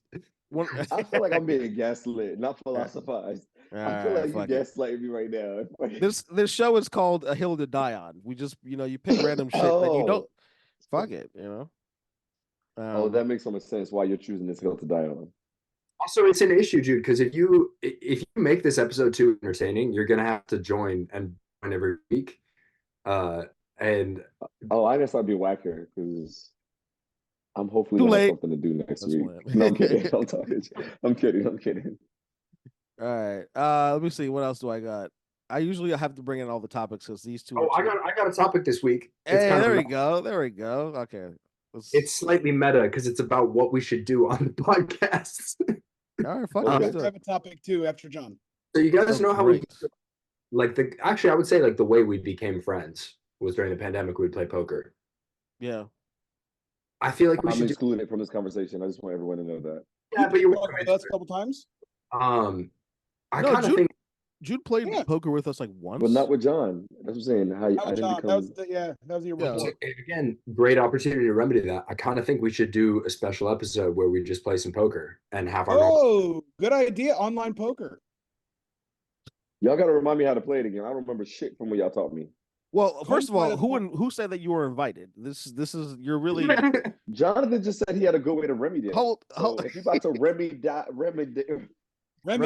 I feel like I'm being gaslit, not philosophized. I feel like you gaslighting me right now. This show is called A Hill to Die On. We just you pick random shit that you don't. Fuck it, that makes so much sense why you're choosing this hill to die on. Also, it's an issue, Jude, because if you make this episode too entertaining, you're gonna have to join every week. I guess I'd be whacker because I'm hopefully Too gonna late. have something to do next week. No, I'm kidding. I'm kidding. All right. Let me see. What else do I got? I usually have to bring in all the topics because these two. I got a topic this week. Hey, there we go. There we go. Okay. It's slightly meta because it's about what we should do on the podcast. All right, fuck I have a topic too after John. So you guys know how we actually I would say like the way we became friends was during the pandemic. We'd play poker. Yeah. I feel like I'm excluded from this conversation. I just want everyone to know that. Yeah, but you're working with us a couple times. I kind of think Jude played poker with us like once, but not with John. That's what I'm saying. That was the year before. Again, great opportunity to remedy that. I kind of think we should do a special episode where we just play some poker and have our. Good idea! Online poker. Y'all got to remind me how to play it again. I don't remember shit from what y'all taught me. Well, first of all, who said that you were invited? This is you're really. Jonathan just said he had a good way to remedy it. Hold. If you're about to remedy. If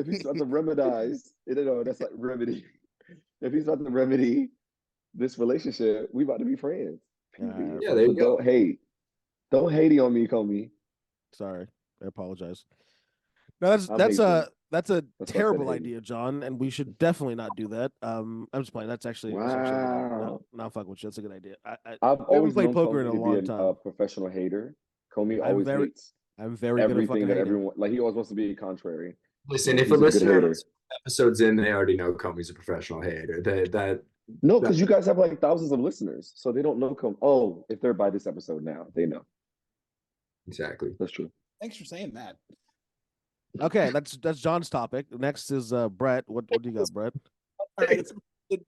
he's about to remedize, that's like remedy. If he's about to remedy this relationship, we about to be friends. Yeah, there you go. Don't hate on me, Comey. Sorry, I apologize. No, that's a terrible idea, John, and we should definitely not do that. I'm just playing. That's actually not fuck with you. That's a good idea. I've always played known poker in a long time. A professional hater. Comey always hates. I'm very everything good that everyone like. He always wants to be contrary. Listen, if a listener episodes in, they already know Comey's a professional hater. No, because you guys have like thousands of listeners, so they don't know Comey. Oh, if they're by this episode now, they know. Exactly, that's true. Thanks for saying that. Okay, that's John's topic. Next is Brett. What do you got, Brett? All right,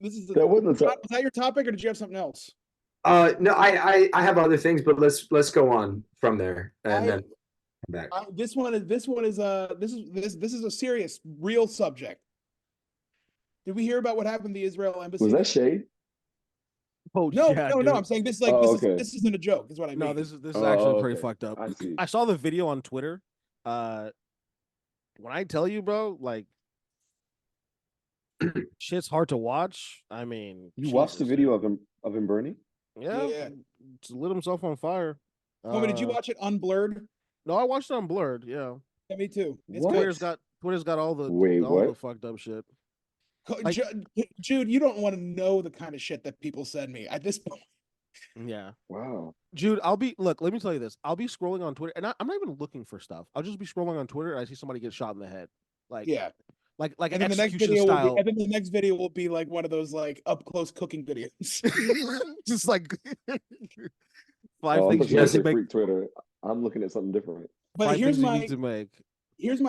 was that your topic, or did you have something else? No, I have other things, but let's go on from there and then come back. This is a serious, real subject. Did we hear about what happened to the Israel embassy? Was that shade? Oh no, I'm saying this this isn't a joke. Is what I mean. No, this is actually pretty fucked up. I saw the video on Twitter. When I tell you, bro, like shit's hard to watch. I mean, you watched the video of him burning? Yeah. Lit himself on fire. Did you watch it unblurred? No, I watched it unblurred. Yeah. Yeah, me too. Twitter's got all the the fucked up shit. Like, Jude, you don't want to know the kind of shit that people send me at this point. Yeah. Wow. Jude, let me tell you this. I'll be scrolling on Twitter, and I'm not even looking for stuff. I'll just be scrolling on Twitter, and I see somebody get shot in the head. Like and then the next video style. And then the next video will be like one of those like up close cooking videos. Just like 5 things you need to make. Twitter. I'm looking at something different. But here's my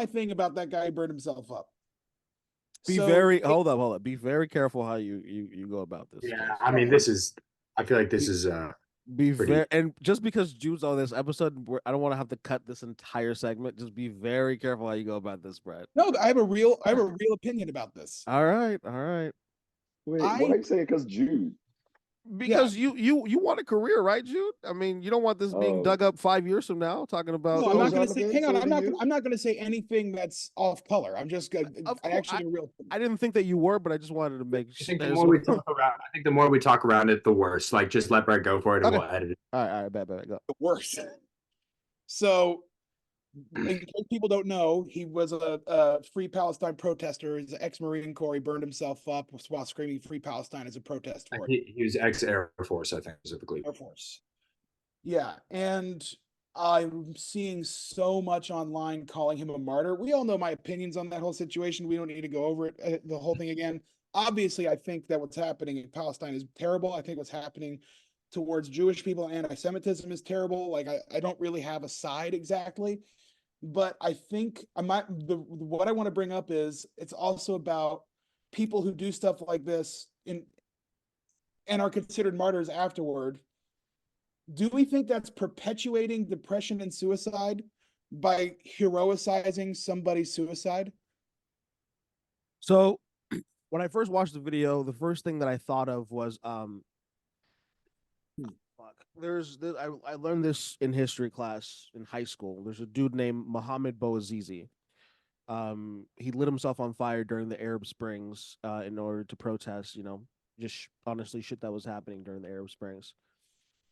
thing about that guy who burned himself up. Hold up. Be very careful how you go about this. Yeah, I mean, I feel like this is and just because Jude's on this episode, I don't want to have to cut this entire segment. Just be very careful how you go about this, Brett. No, I have a real opinion about this. All right. Wait, why are you saying because Jude? Because you want a career, right, Jude? I mean, you don't want this being dug up 5 years from now, talking about. No, I'm not going to say. Jonathan, Hang on, so do you? I'm not going to say anything that's off color. I'm just going. Of I course, actually real. I didn't think that you were, but I just wanted to make. I think the there's more one- we talk around, I think the more we talk around it, the worse. Like, just let Brett go for it, and Okay. we'll edit it. All right, bet, go. The worst. So, in case people don't know, he was a Free Palestine protester. He's an ex-Marine Corps. He burned himself up while screaming "Free Palestine" as a protest for it. He was ex-Air Force, I think, specifically. Air Force. Yeah, and I'm seeing so much online calling him a martyr. We all know my opinions on that whole situation. We don't need to go over it, the whole thing again. Obviously, I think that what's happening in Palestine is terrible. I think what's happening towards Jewish people and anti-Semitism is terrible. Like I don't really have a side exactly, but I think what I want to bring up is it's also about people who do stuff like this and are considered martyrs afterward. Do we think that's perpetuating depression and suicide by heroicizing somebody's suicide? So, when I first watched the video, the first thing that I thought of was I learned this in history class in high school. There's a dude named Mohammed Bouazizi. He lit himself on fire during the Arab Springs in order to protest, just honestly shit that was happening during the Arab Springs.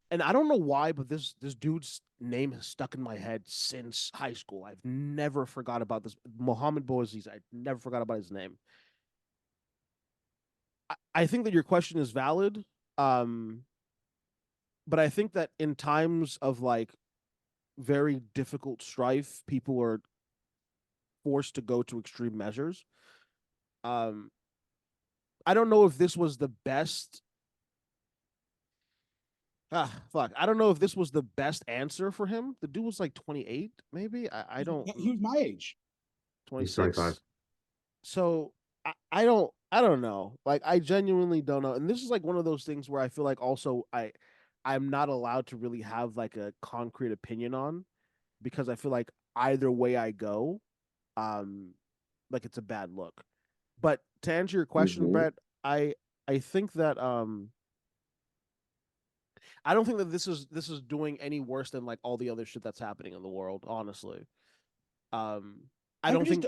And I don't know why, but this dude's name has stuck in my head since high school. I've never forgot about this. Mohammed Bouazizi. I never forgot about his name. I think that your question is valid. But I think that in times of like very difficult strife, people are forced to go to extreme measures. I don't know if this was the best. I don't know if this was the best answer for him. The dude was like 28, maybe. I don't. He was my age. 26. 25. So I don't know. Like I genuinely don't know. And this is like one of those things where I feel like also I'm not allowed to really have like a concrete opinion on, because I feel like either way I go, like it's a bad look. But to answer your question, Brett, I think that I don't think that this is doing any worse than like all the other shit that's happening in the world, honestly. I don't think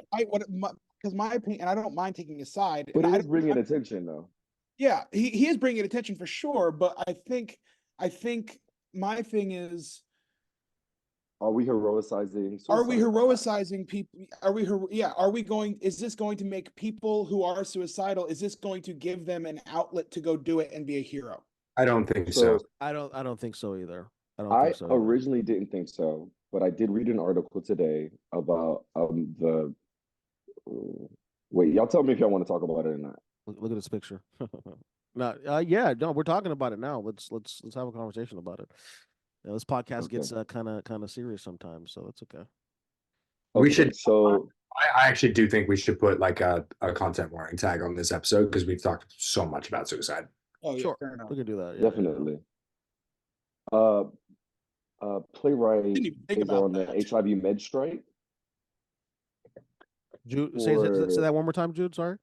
because my opinion, and I don't mind taking a side, But and it is bringing attention, though. yeah, he is bringing attention for sure. But I think my thing is, Are we heroicizing suicide? are we heroicizing people? Are we going? Is this going to make people who are suicidal? Is this going to give them an outlet to go do it and be a hero? I don't think so. I don't think so either. I originally didn't think so, but I did read an article today about the. Wait, y'all tell me if y'all want to talk about it or not. Look at this picture. No, we're talking about it now. Let's have a conversation about it. This podcast gets kind of serious sometimes, so that's okay. We should. So I actually do think we should put like a content warning tag on this episode because we've talked so much about suicide. Oh, yeah, sure, fair enough. we can do that. Yeah, definitely. Playwright is on the HIV med strike. Jude, say that one more time, Jude. Sorry.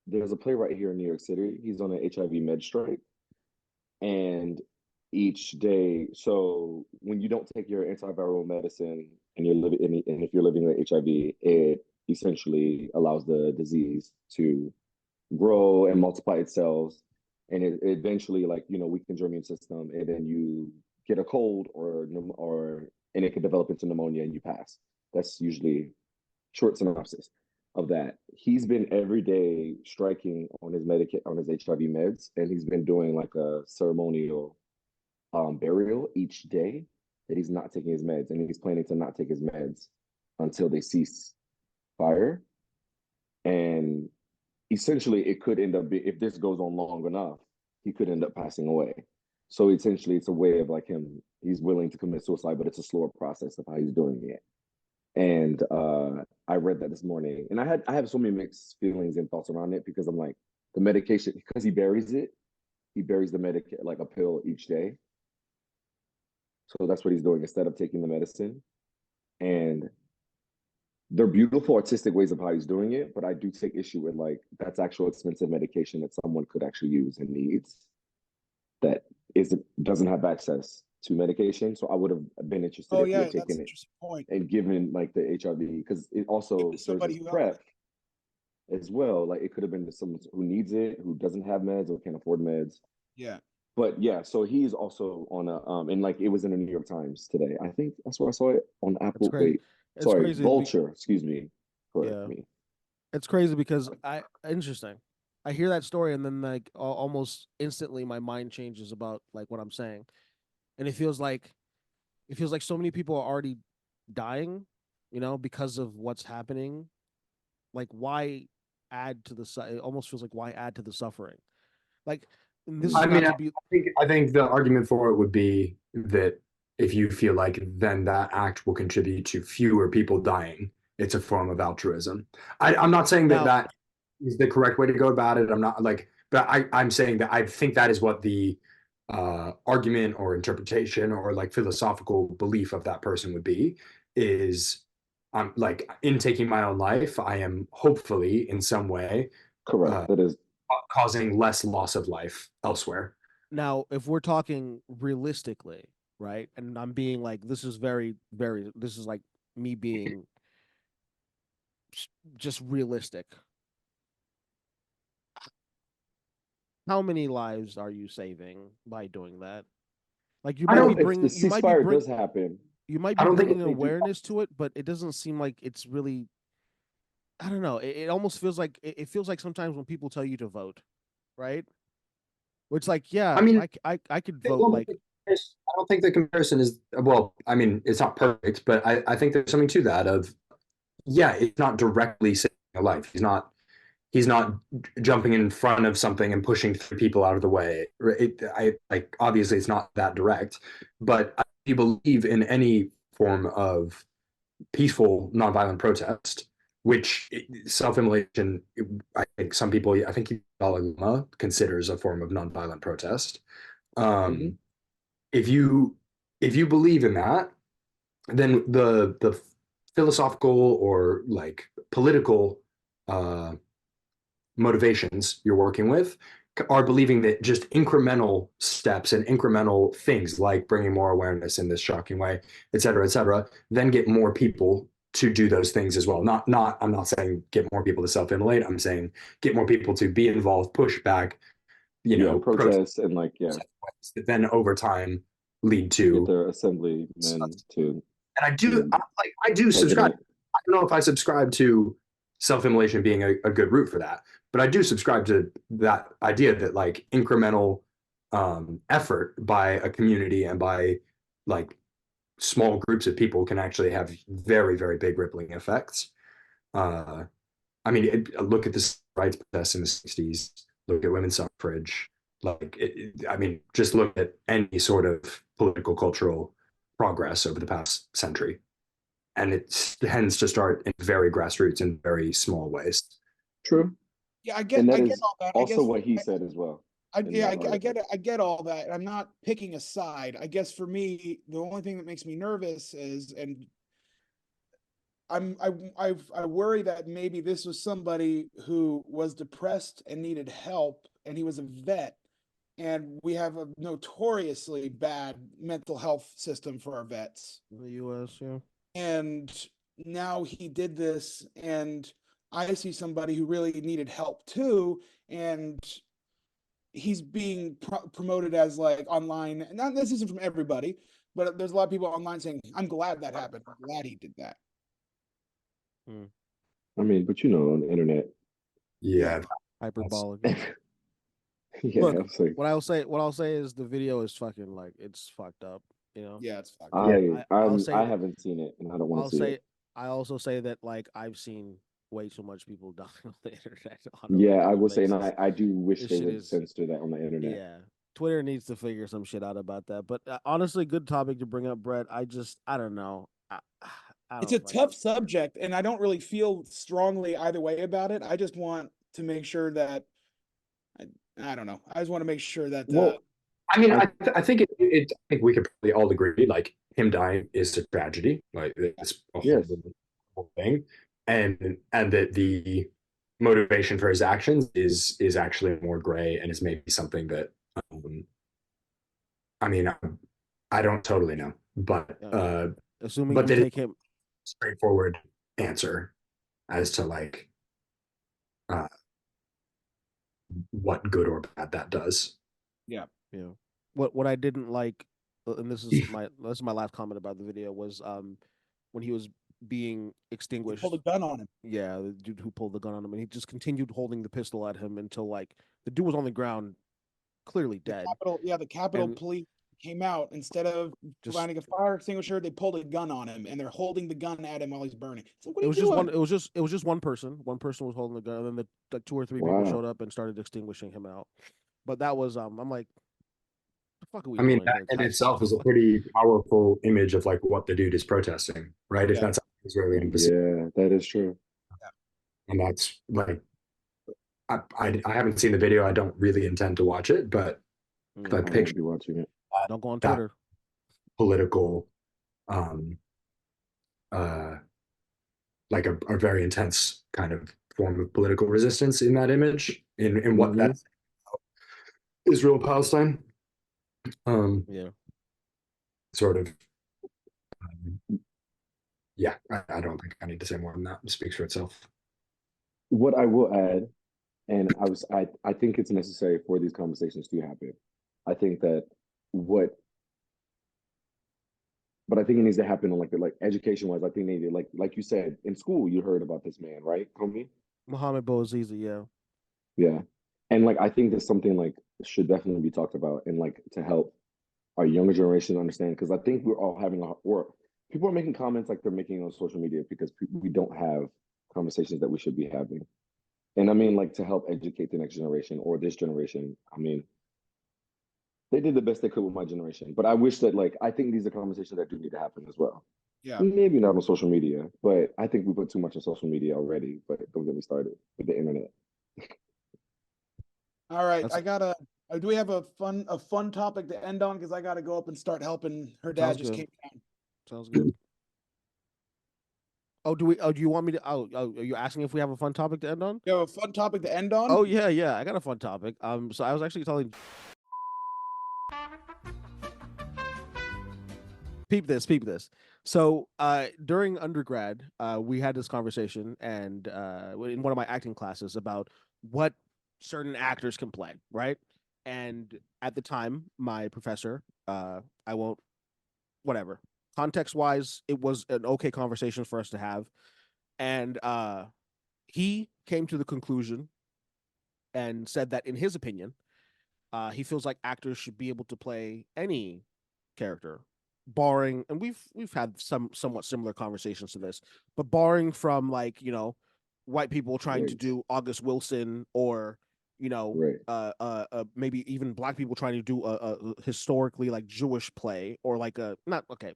There's a playwright here in New York City. He's on an HIV med strike, and each day, so when you don't take your antiviral medicine and you're living, and if you're living with HIV, it essentially allows the disease to grow and multiply itself, and it eventually, like, weakens your immune system, and then you get a cold and it could develop into pneumonia and you pass. That's usually short synopsis of that. He's been every day striking on his HIV meds, and he's been doing like a ceremonial burial each day that he's not taking his meds, and he's planning to not take his meds until they cease fire. And essentially, it could end up if this goes on long enough, he could end up passing away. So essentially, it's a way of like he's willing to commit suicide, but it's a slower process of how he's doing it. And I read that this morning, and I have so many mixed feelings and thoughts around it, because I'm like, the medication, because he buries the medication like a pill each day. So that's what he's doing instead of taking the medicine. And they're beautiful artistic ways of how he's doing it, but I do take issue with like, that's actual expensive medication that someone could actually use and needs. that doesn't have access to medication. So I would have been interested Oh if he yeah, had that's taken an it interesting point. and given like the HRV, because it Give also it to there's somebody this who prep as well. Like it could have been to someone who needs it, who doesn't have meds or can't afford meds. Yeah. But yeah, so he's also on a and like it was in the New York Times today. I think that's where I saw it on It's Apple. crazy. Wait, It's sorry, crazy. Vulture. Excuse me. Correct Yeah, me. it's crazy because interesting. I hear that story and then like almost instantly my mind changes about like what I'm saying, and it feels like so many people are already dying, because of what's happening. Like why add to the it almost feels like why add to the suffering? Like this is I not mean, to be. I think the argument for it would be that if you feel like then that act will contribute to fewer people dying, it's a form of altruism. I'm not saying that Now, that is the correct way to go about it. I'm not like, but I'm saying that I think that is what the argument or interpretation or like philosophical belief of that person would be is I'm like in taking my own life, I am hopefully in some way Correct. uh, That is causing less loss of life elsewhere. now, if we're talking realistically, right, and I'm being like, this is very, very, this is like me being just realistic. How many lives are you saving by doing that? Like I don't. if the ceasefire does happen. you might I be don't think bringing if they do, awareness to it, but it doesn't seem like it's really. I don't know. It almost feels like it feels like sometimes when people tell you to vote, right? Where it's like, I yeah, mean, I could I vote. Like, don't think the comparison is well. I mean, it's not perfect, but I think there's something to that. Of yeah, it's not directly saving a life. He's not jumping in front of something and pushing three people out of the way. I like obviously it's not that direct, but if you believe in any form of peaceful nonviolent protest, which self-immolation, I think some people, I think Dalai Lama considers a form of nonviolent protest. Mhm. Um, if you believe in that, then the philosophical or like political uh, motivations you're working with are believing that just incremental steps and incremental things like bringing more awareness in this shocking way, et cetera, then get more people to do those things as well. I'm not saying get more people to self-immolate. I'm saying get more people to be involved, push back, Yeah, protest protests and like that then over time lead get to. their assemblymen to And the I do subscribe. president. I don't know if I subscribe to self-immolation being a good route for that, but I do subscribe to that idea that like incremental effort by a community and by like small groups of people can actually have very, very big rippling effects. Uh, I mean, look at the civil rights protests in the 60s, look at women's suffrage. I mean, just look at any sort of political, cultural progress over the past century. And it tends to start in very grassroots in very small ways. True. Yeah, And I that get is all that. I also guess what he said as well in yeah, that I article. get it. I get all that. I'm not picking a side. I guess for me, the only thing that makes me nervous is, and I worry that maybe this was somebody who was depressed and needed help, and he was a vet, and we have a notoriously bad mental health system for our vets. the U.S., yeah. And now he did this, and I see somebody who really needed help too, and he's being promoted as like online. And not this isn't from everybody, but there's a lot of people online saying, "I'm glad that happened. I'm glad he did that." I mean, but on the internet. Yeah. Hyperbolic. Yeah, Look, it's like what I'll say is the video is fucking like it's fucked up. Yeah, it's fucked up. Yeah. I'll say I that. haven't seen it and I don't want I'll to see say. it. I also say that like I've seen way too much people die on the internet on a Yeah, I regular will say, and basis. I do wish This they shit would is, censor that on the internet. yeah. Twitter needs to figure some shit out about that. But honestly, good topic to bring up, Brett. I don't know. I It's don't a fucking tough subject, and I don't really feel strongly either way about it. I just want to make sure that I don't know. I just want to make sure that Well, I mean, I I think I think we could probably all agree, like him dying is a tragedy, like it's a yes, horrible thing, and that the motivation for his actions is actually more gray and is maybe something that um, I mean, I don't totally know, but assuming but we they take him, straightforward answer as to like uh what good or bad that does. Yeah. What I didn't like, and this is my last comment about the video, was when he was being He extinguished. pulled a gun on him. Yeah, the dude who pulled the gun on him, and he just continued holding the pistol at him until like the dude was on the ground, clearly dead. The Capitol And Police came out, instead of just finding a fire extinguisher, they pulled a gun on him, and they're holding the gun at him while he's burning. So what are it you was doing? just one. It was just one person. One person was holding the gun, and then like 2 or 3 people Wow. showed up and started extinguishing him out. But that was I'm like, the fuck are we I mean, doing that here, in guys? itself is a pretty powerful image of like what the dude is protesting, right? If Yeah. that's Israeli embassy, Yeah, that is true. and that's like, I haven't seen the video. I don't really intend to watch it, but if I I picture won't be watching it. Don't go on that Twitter. political, like a very intense kind of form of political resistance in that image, in what that's Israel and Palestine. Yeah. Sort of. Yeah, I don't think I need to say more than that. It speaks for itself. What I will add, and I think it's necessary for these conversations to happen. I think that but I think it needs to happen on like education wise. I think they need like you said, in school you heard about this man, right, homie? Mohammed Bouazizi, yeah. Yeah. And like I think there's something like should definitely be talked about and like to help our younger generation understand, because I think we're all having or people are making comments like they're making on social media because we don't have conversations that we should be having. And I mean, like to help educate the next generation or this generation. I mean, they did the best they could with my generation, but I wish that like I think these are conversations that do need to happen as well. Yeah. Maybe not on social media, but I think we put too much on social media already. But don't get me started with the internet. All right, That's- do we have a fun topic to end on? Because I gotta go up and start helping her dad. Sounds Just good. came down. Sounds good. Oh, do we? Oh, do you want me to? Are you asking if we have a fun topic to end on? You have a fun topic to end on? Oh yeah. I got a fun topic. So I was actually telling. Peep this. So, during undergrad, we had this conversation, and in one of my acting classes about what certain actors can play, right? And at the time, my professor, I won't, whatever. Context wise, it was an okay conversation for us to have, and he came to the conclusion and said that in his opinion, he feels like actors should be able to play any character, barring, and we've had some somewhat similar conversations to this, but barring from like white people trying to Right. do August Wilson, or Right. maybe even black people trying to do a historically like Jewish play, or like a not okay,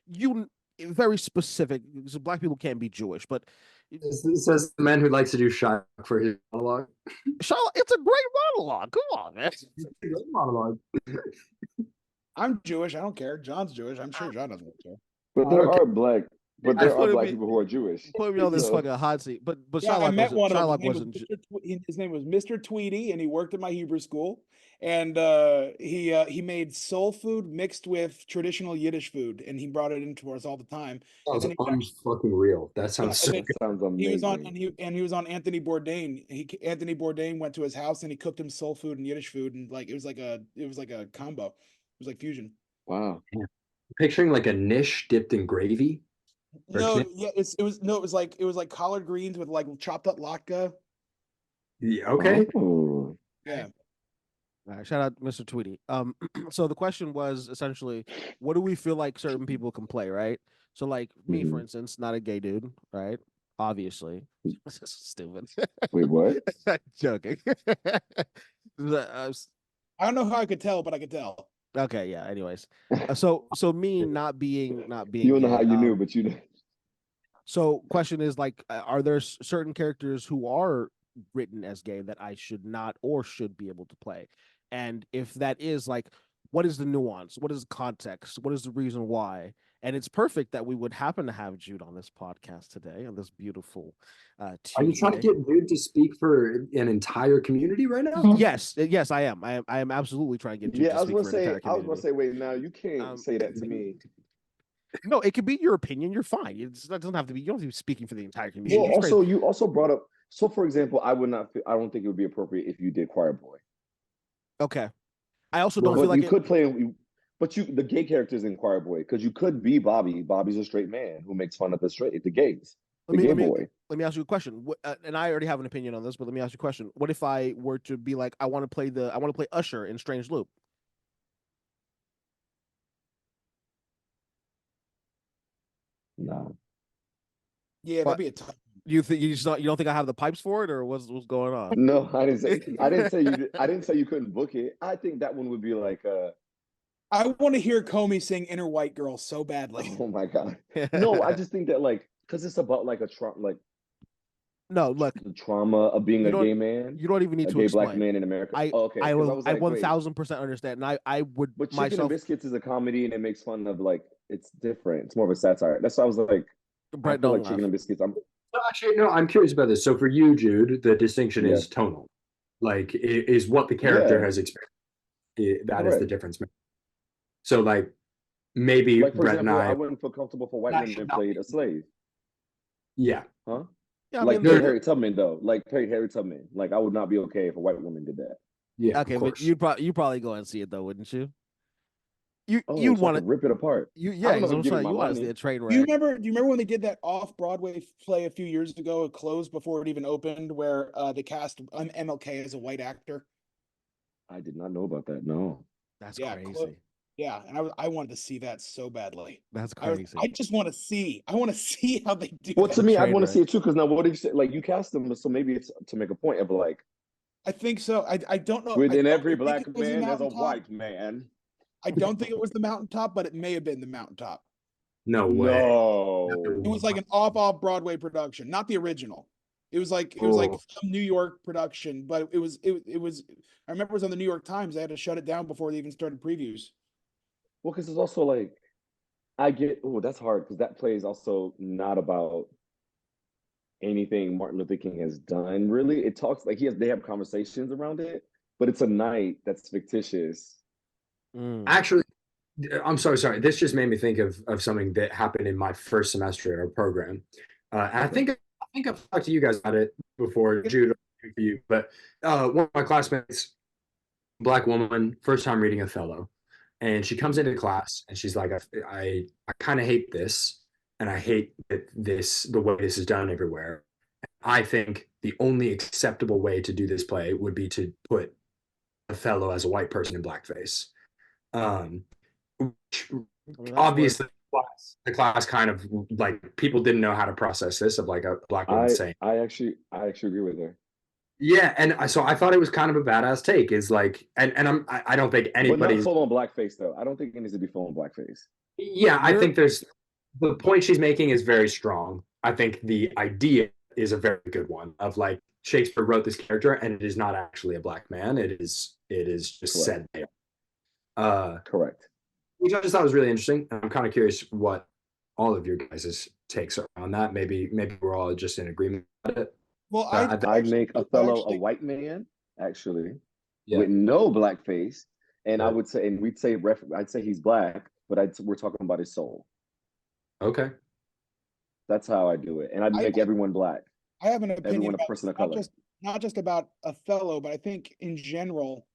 you very specific. So black people can't be Jewish, but This says the man who likes to do Shylock for his monologue. Charlotte, it's a great monologue. Come on, man. Monologue. I'm Jewish. I don't care. John's Jewish. I'm sure John doesn't care. But there Okay. are black, but there I are put black me- people who are Jewish. Put me on this So- fucking hot seat, but Yeah, I met one of them. Shylock wasn't. His name was Mr. Tweedy, and he worked at my Hebrew school. And he made soul food mixed with traditional Yiddish food, and he brought it into us all the time. Sounds And then he unfucking real. That sounds so and then good. Sounds he amazing. was on and he was on Anthony Bourdain. Anthony Bourdain went to his house and he cooked him soul food and Yiddish food, and like it was like a combo. It was like fusion. Wow. Picturing like a niche dipped in gravy. Or No, knick- yeah, it was like collard greens with like chopped up latke. Yeah, okay. Oh. Yeah. All right, shout out Mr. Tweedy. So the question was essentially, what do we feel like certain people can play, right? So like me, for Mhm. instance, not a gay dude, right? Obviously, this is stupid. Wait, what? Joking. I don't know how I could tell, but I could tell. Okay, yeah. Anyways, so me not being You don't know how gay, you knew, but you know. So question is like, are there certain characters who are written as gay that I should not or should be able to play? And if that is like, what is the nuance? What is the context? What is the reason why? And it's perfect that we would happen to have Jude on this podcast today on this beautiful Are you trying to Tuesday. get Jude to speak for an entire community right now? Yes, I am. I am absolutely trying to get Jude to speak for an entire I was community. gonna say, wait, now you can't say that to me. No, it could be your opinion. You're fine. That doesn't have to be. You don't have to be speaking for the entire community. Well, also, you also brought up. So, for example, I don't think it would be appropriate if you did choir boy. Okay. I also don't feel like you could play. But the gay characters in choir boy, because you could be Bobby. Bobby's a straight man who makes fun of the gays. Let me ask you a question. And I already have an opinion on this, but let me ask you a question. What if I were to be like, I want to play Usher in Strange Loop? No. Yeah, that'd be a tough. You don't think I have the pipes for it, or what's going on? No, I didn't say I didn't say you couldn't book it. I think that one would be like I want to hear Comey sing Inner White Girl so badly. Oh my God. No, I just think that because it's about like a trauma, no, look, the trauma of being a gay man. You don't even need a to gay explain. Black man in America. I 1000% understand, and I would But Chicken myself. and Biscuits is a comedy, and it makes fun of it's different. It's more of a satire. That's why I was like, Brett, don't Chicken and Biscuits. Actually, no, I'm curious about this. So for you, Jude, the distinction is tonal. Like, is what the character has experienced. That is the difference. So, like, maybe for Brett example, and I wouldn't feel comfortable for white men that played a slave. Yeah. Huh? Yeah, Harriet Tubman, though. Harriet Tubman. Like, I would not be okay if a white woman did that. Yeah. Okay, but you probably go and see it though, wouldn't you? You want to rip it apart. You want to see a train wreck. Do you remember when they did that off-Broadway play a few years ago? It closed before it even opened, where the cast MLK as a white actor. I did not know about that. No, that's crazy. Yeah, and I wanted to see that so badly. That's crazy. I just want to see. I want to see how they do. Well, to me, I want to see it too. Because now, what if you say, you cast them? So maybe it's to make a point of like. I think so. I don't know. Within every Black man, there's a white man. I don't think it was the mountaintop, but it may have been the mountaintop. No way. No. It was like an off Broadway production, not the original. It was like some New York production, but it was. I remember it was on the New York Times. They had to shut it down before they even started previews. Well, because it's also I get. Oh, that's hard because that play is also not about anything Martin Luther King has done. Really, it talks they have conversations around it, but it's a night that's fictitious. Actually, I'm sorry. This just made me think of something that happened in my first semester in our program. I think I've talked to you guys about it before, Jude, for you. But one of my classmates, Black woman, first time reading Othello, and she comes into class and she's like, I kind of hate this, and I hate the way this is done everywhere. I think the only acceptable way to do this play would be to put Othello as a white person in blackface. Obviously the class kind of people didn't know how to process this of a Black woman saying. I actually agree with her. Yeah, and so I thought it was kind of a badass take. Is I don't think anybody's full on blackface though. I don't think it needs to be full on blackface. Yeah, I think the point she's making is very strong. I think the idea is a very good one of Shakespeare wrote this character and it is not actually a Black man. It is just said there. Correct. Which I just thought was really interesting. I'm kind of curious what all of your guys' takes are on that. Maybe we're all just in agreement about it. Well, I'd make Othello a white man, actually, with no blackface, and I would say, and I'd say he's Black, but we're talking about his soul. Okay, that's how I do it, and I'd make everyone Black. I have an opinion. Everyone a person of color. Not just about Othello, but I think in general,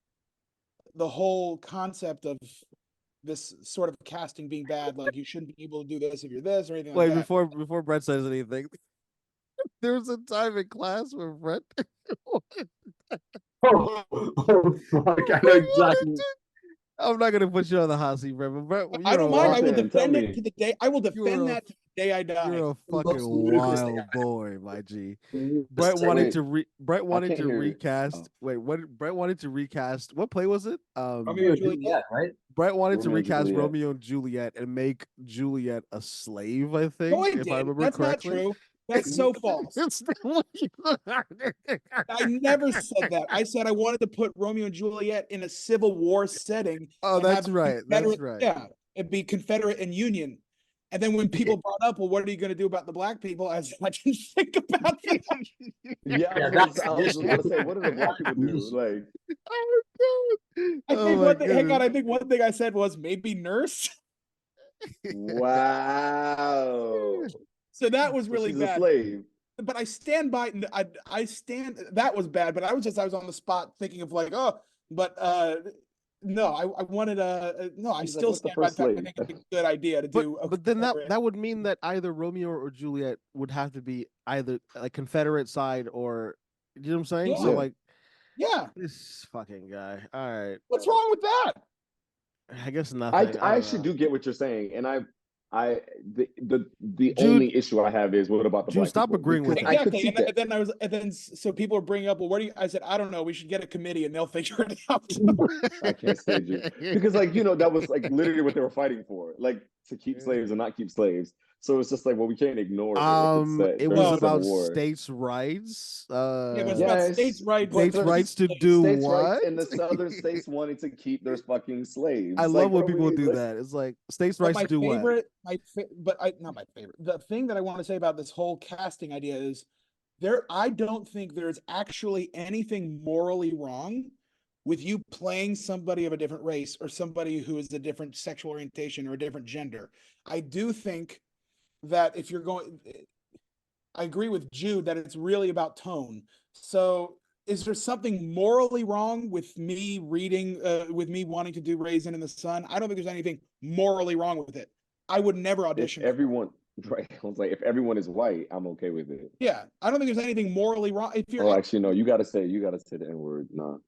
the whole concept of this sort of casting being bad, you shouldn't be able to do this if you're this or anything. Wait, before Brett says anything, there was a time in class where Brett. oh fuck! I know exactly. I'm not gonna put you on the hot seat, Brett. But Brett, I don't mind. I will defend it to the day. I will defend that to the day I die. You're a fucking wild boy, my G. Brett wanted to recast. Wait, what? Brett wanted to recast. What play was it? Romeo and Juliet, right? Brett wanted to recast Romeo and Juliet and make Juliet a slave. I think. No, I remember That's correctly. Not true. That's so false. I never said that. I said I wanted to put Romeo and Juliet in a Civil War setting. Oh, that's right. That's right. Yeah, it'd be Confederate and Union. And then when people brought up, well, what are you going to do about the black people? I didn't think about that. Yeah, I was gonna say, what do the black people do? Like, Hang on, I think one thing I said was maybe nurse. wow. So that was really She's bad. a slave. But I stand by. I stand. That was bad. But I was on the spot thinking of like, oh, but no, I wanted no. I He's still like, stand what by the the fact I first think it's a good idea to do. But then that would mean that either Romeo or Juliet would have to be either like Confederate side or, you know what I'm saying? So Yeah. like, yeah, this fucking guy. All right, what's wrong with that? I guess nothing. I actually do get what you're saying, and the Jude, only issue I have is what about the Jude, black stop people? agreeing with Because that. I could see that. And then so people are bringing up, well, what do you? I said, I don't know. We should get a committee and they'll figure it out. I can't stand you because, like, you know, that was like literally what they were fighting for, like to keep slaves and not keep slaves. So it's just like, well, we can't ignore it was about states' rights. Yeah, but it's about states' rights. States' rights to do states' what? rights, and the southern states wanting to keep their fucking slaves. I love when people do that. It's like states' rights to do what? Not my favorite. The thing that I want to say about this whole casting idea is I don't think there's actually anything morally wrong with you playing somebody of a different race or somebody who is a different sexual orientation or a different gender. I do think that if you're going, I agree with Jude that it's really about tone. So is there something morally wrong with me reading, with me wanting to do Raisin in the Sun? I don't think there's anything morally wrong with it. I would never audition. If everyone, right? I was like, if everyone is white, I'm okay with it. Yeah, I don't think there's anything morally wrong. If you're actually, no, you gotta say the N-word. No.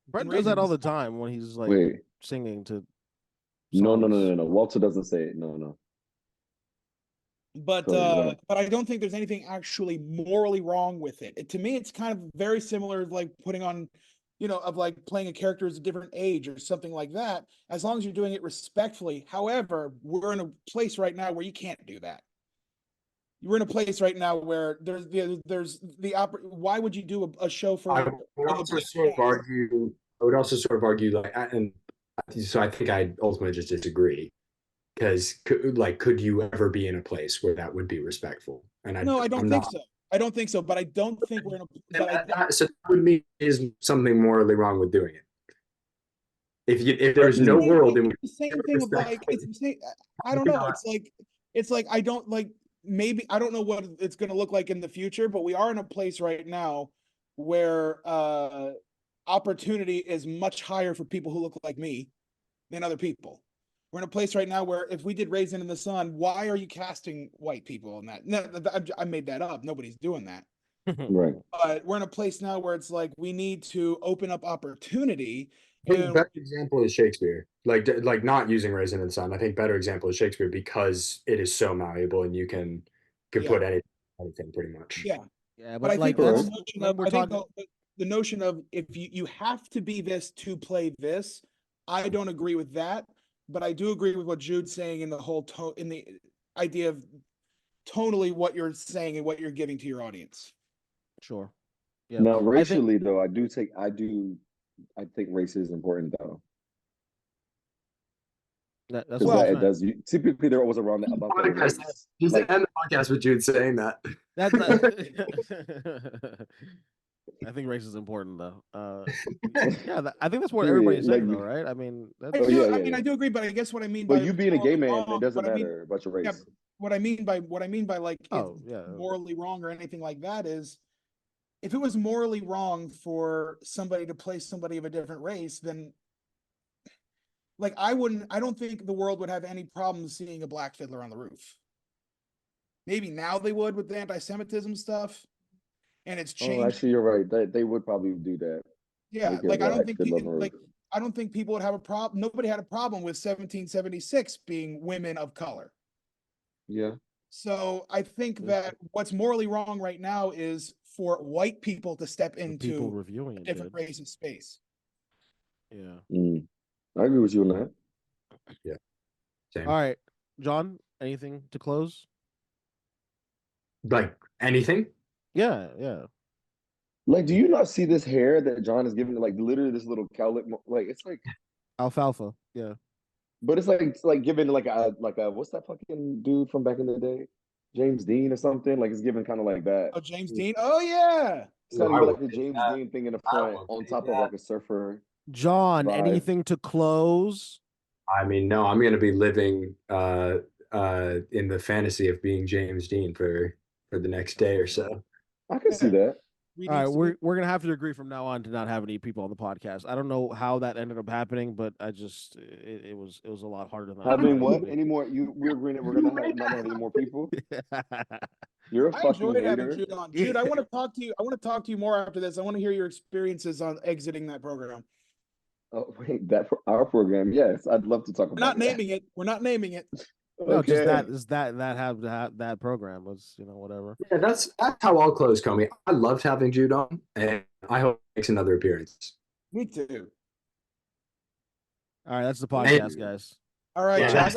Brett does that all the time when he's like singing to. No. Walter doesn't say it. No. But I don't think there's anything actually morally wrong with it. To me, it's kind of very similar, like putting on, of like playing a character as a different age or something like that. As long as you're doing it respectfully. However, we're in a place right now where you can't do that. We're in a place right now where there's the why would you do a show for? I would also sort of argue like, and so I think I ultimately just disagree. Because, like, could you ever be in a place where that would be respectful? And I don't think so. I don't think so. But I don't think we're in a. So that would mean is something morally wrong with doing it. If there's no world in which the same thing of like it's the same, I don't know. It's like I don't like maybe I don't know what it's going to look like in the future, but we are in a place right now where opportunity is much higher for people who look like me than other people. We're in a place right now where if we did Raisin in the Sun, why are you casting white people in that? No, I made that up. Nobody's doing that. Right. But we're in a place now where it's like we need to open up opportunity. I think better example is Shakespeare. Like not using Raisin in the Sun. I think better example is Shakespeare because it is so malleable and you can put anything pretty much. Yeah. Yeah, but I think the notion of if you have to be this to play this, I don't agree with that. But I do agree with what Jude's saying in the whole tone, in the idea of tonally what you're saying and what you're giving to your audience. Sure. Yeah. Now, racially, though, I think race is important, though. That's what it does. Typically, they're always around that about the race. You should end the podcast with Jude saying that. I think race is important, though. I think that's what everybody's saying, though, right? I mean, I do agree, but I guess what I mean by you being a gay man, it doesn't matter about your race. Yeah, what I mean by like morally wrong or anything like that is, if it was morally wrong for somebody to play somebody of a different race, then like I don't think the world would have any problem seeing a black Fiddler on the Roof. Maybe now they would with the anti-Semitism stuff. And it's changed. Oh, actually, you're right. They would probably do that. Yeah, like I don't think people would have a problem. Nobody had a problem with 1776 being women of color. Yeah. So I think that what's morally wrong right now is for white people to step into reviewing a different race of space. Yeah. I agree with you on that. Yeah. Same. All right, John. Anything to close? Like anything? Yeah. Like, do you not see this hair that John is giving? Like, literally, this little cowlick. Like, it's like alfalfa. Yeah. But it's like giving like a what's that fucking dude from back in the day? James Dean or something. Like it's given kind of like that. Oh, James Dean. Oh yeah. It's kind I of will like the take James that. Dean thing in the I front will on take top of that. like a surfer. John, Vibe. anything to close? I mean, no, I'm gonna be living in the fantasy of being James Dean for the next day or so. I can see that. We All right, need we're gonna have to agree from now on to not have any people on the podcast. I don't know how that ended up happening, but it was a lot harder than I Having thought what? it would Any more? We're agreeing that we're gonna not have any more people. be. You're a I fucking enjoyed having hater. Jude on. Jude, I want to talk to you. I want to talk to you more after this. I want to hear your experiences on exiting that program. Oh wait, that for our program? Yes, I'd love to talk We're about not naming it. We're not naming it. No, just Okay. that program was, whatever. Yeah, that's how I'll close, Comey. I loved having Jude on, and I hope he makes another appearance. Me too. All right, that's the podcast, guys. All right, Yeah, so I that's-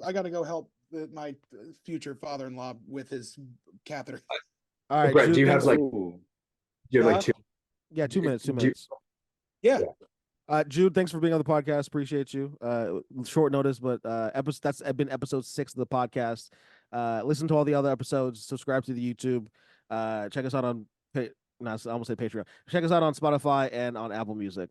gotta go help my future father-in-law with his catheter. All right, Brett, Jude, do you have thanks- like Ooh. do you have like Huh? two? yeah, 2 minutes, 2 do you- minutes. Yeah. Jude, thanks for being on the podcast. Appreciate you. Short notice, but that's been episode 6 of the podcast. Listen to all the other episodes. Subscribe to the YouTube. Check us out on I almost say Patreon. Check us out on Spotify and on Apple Music.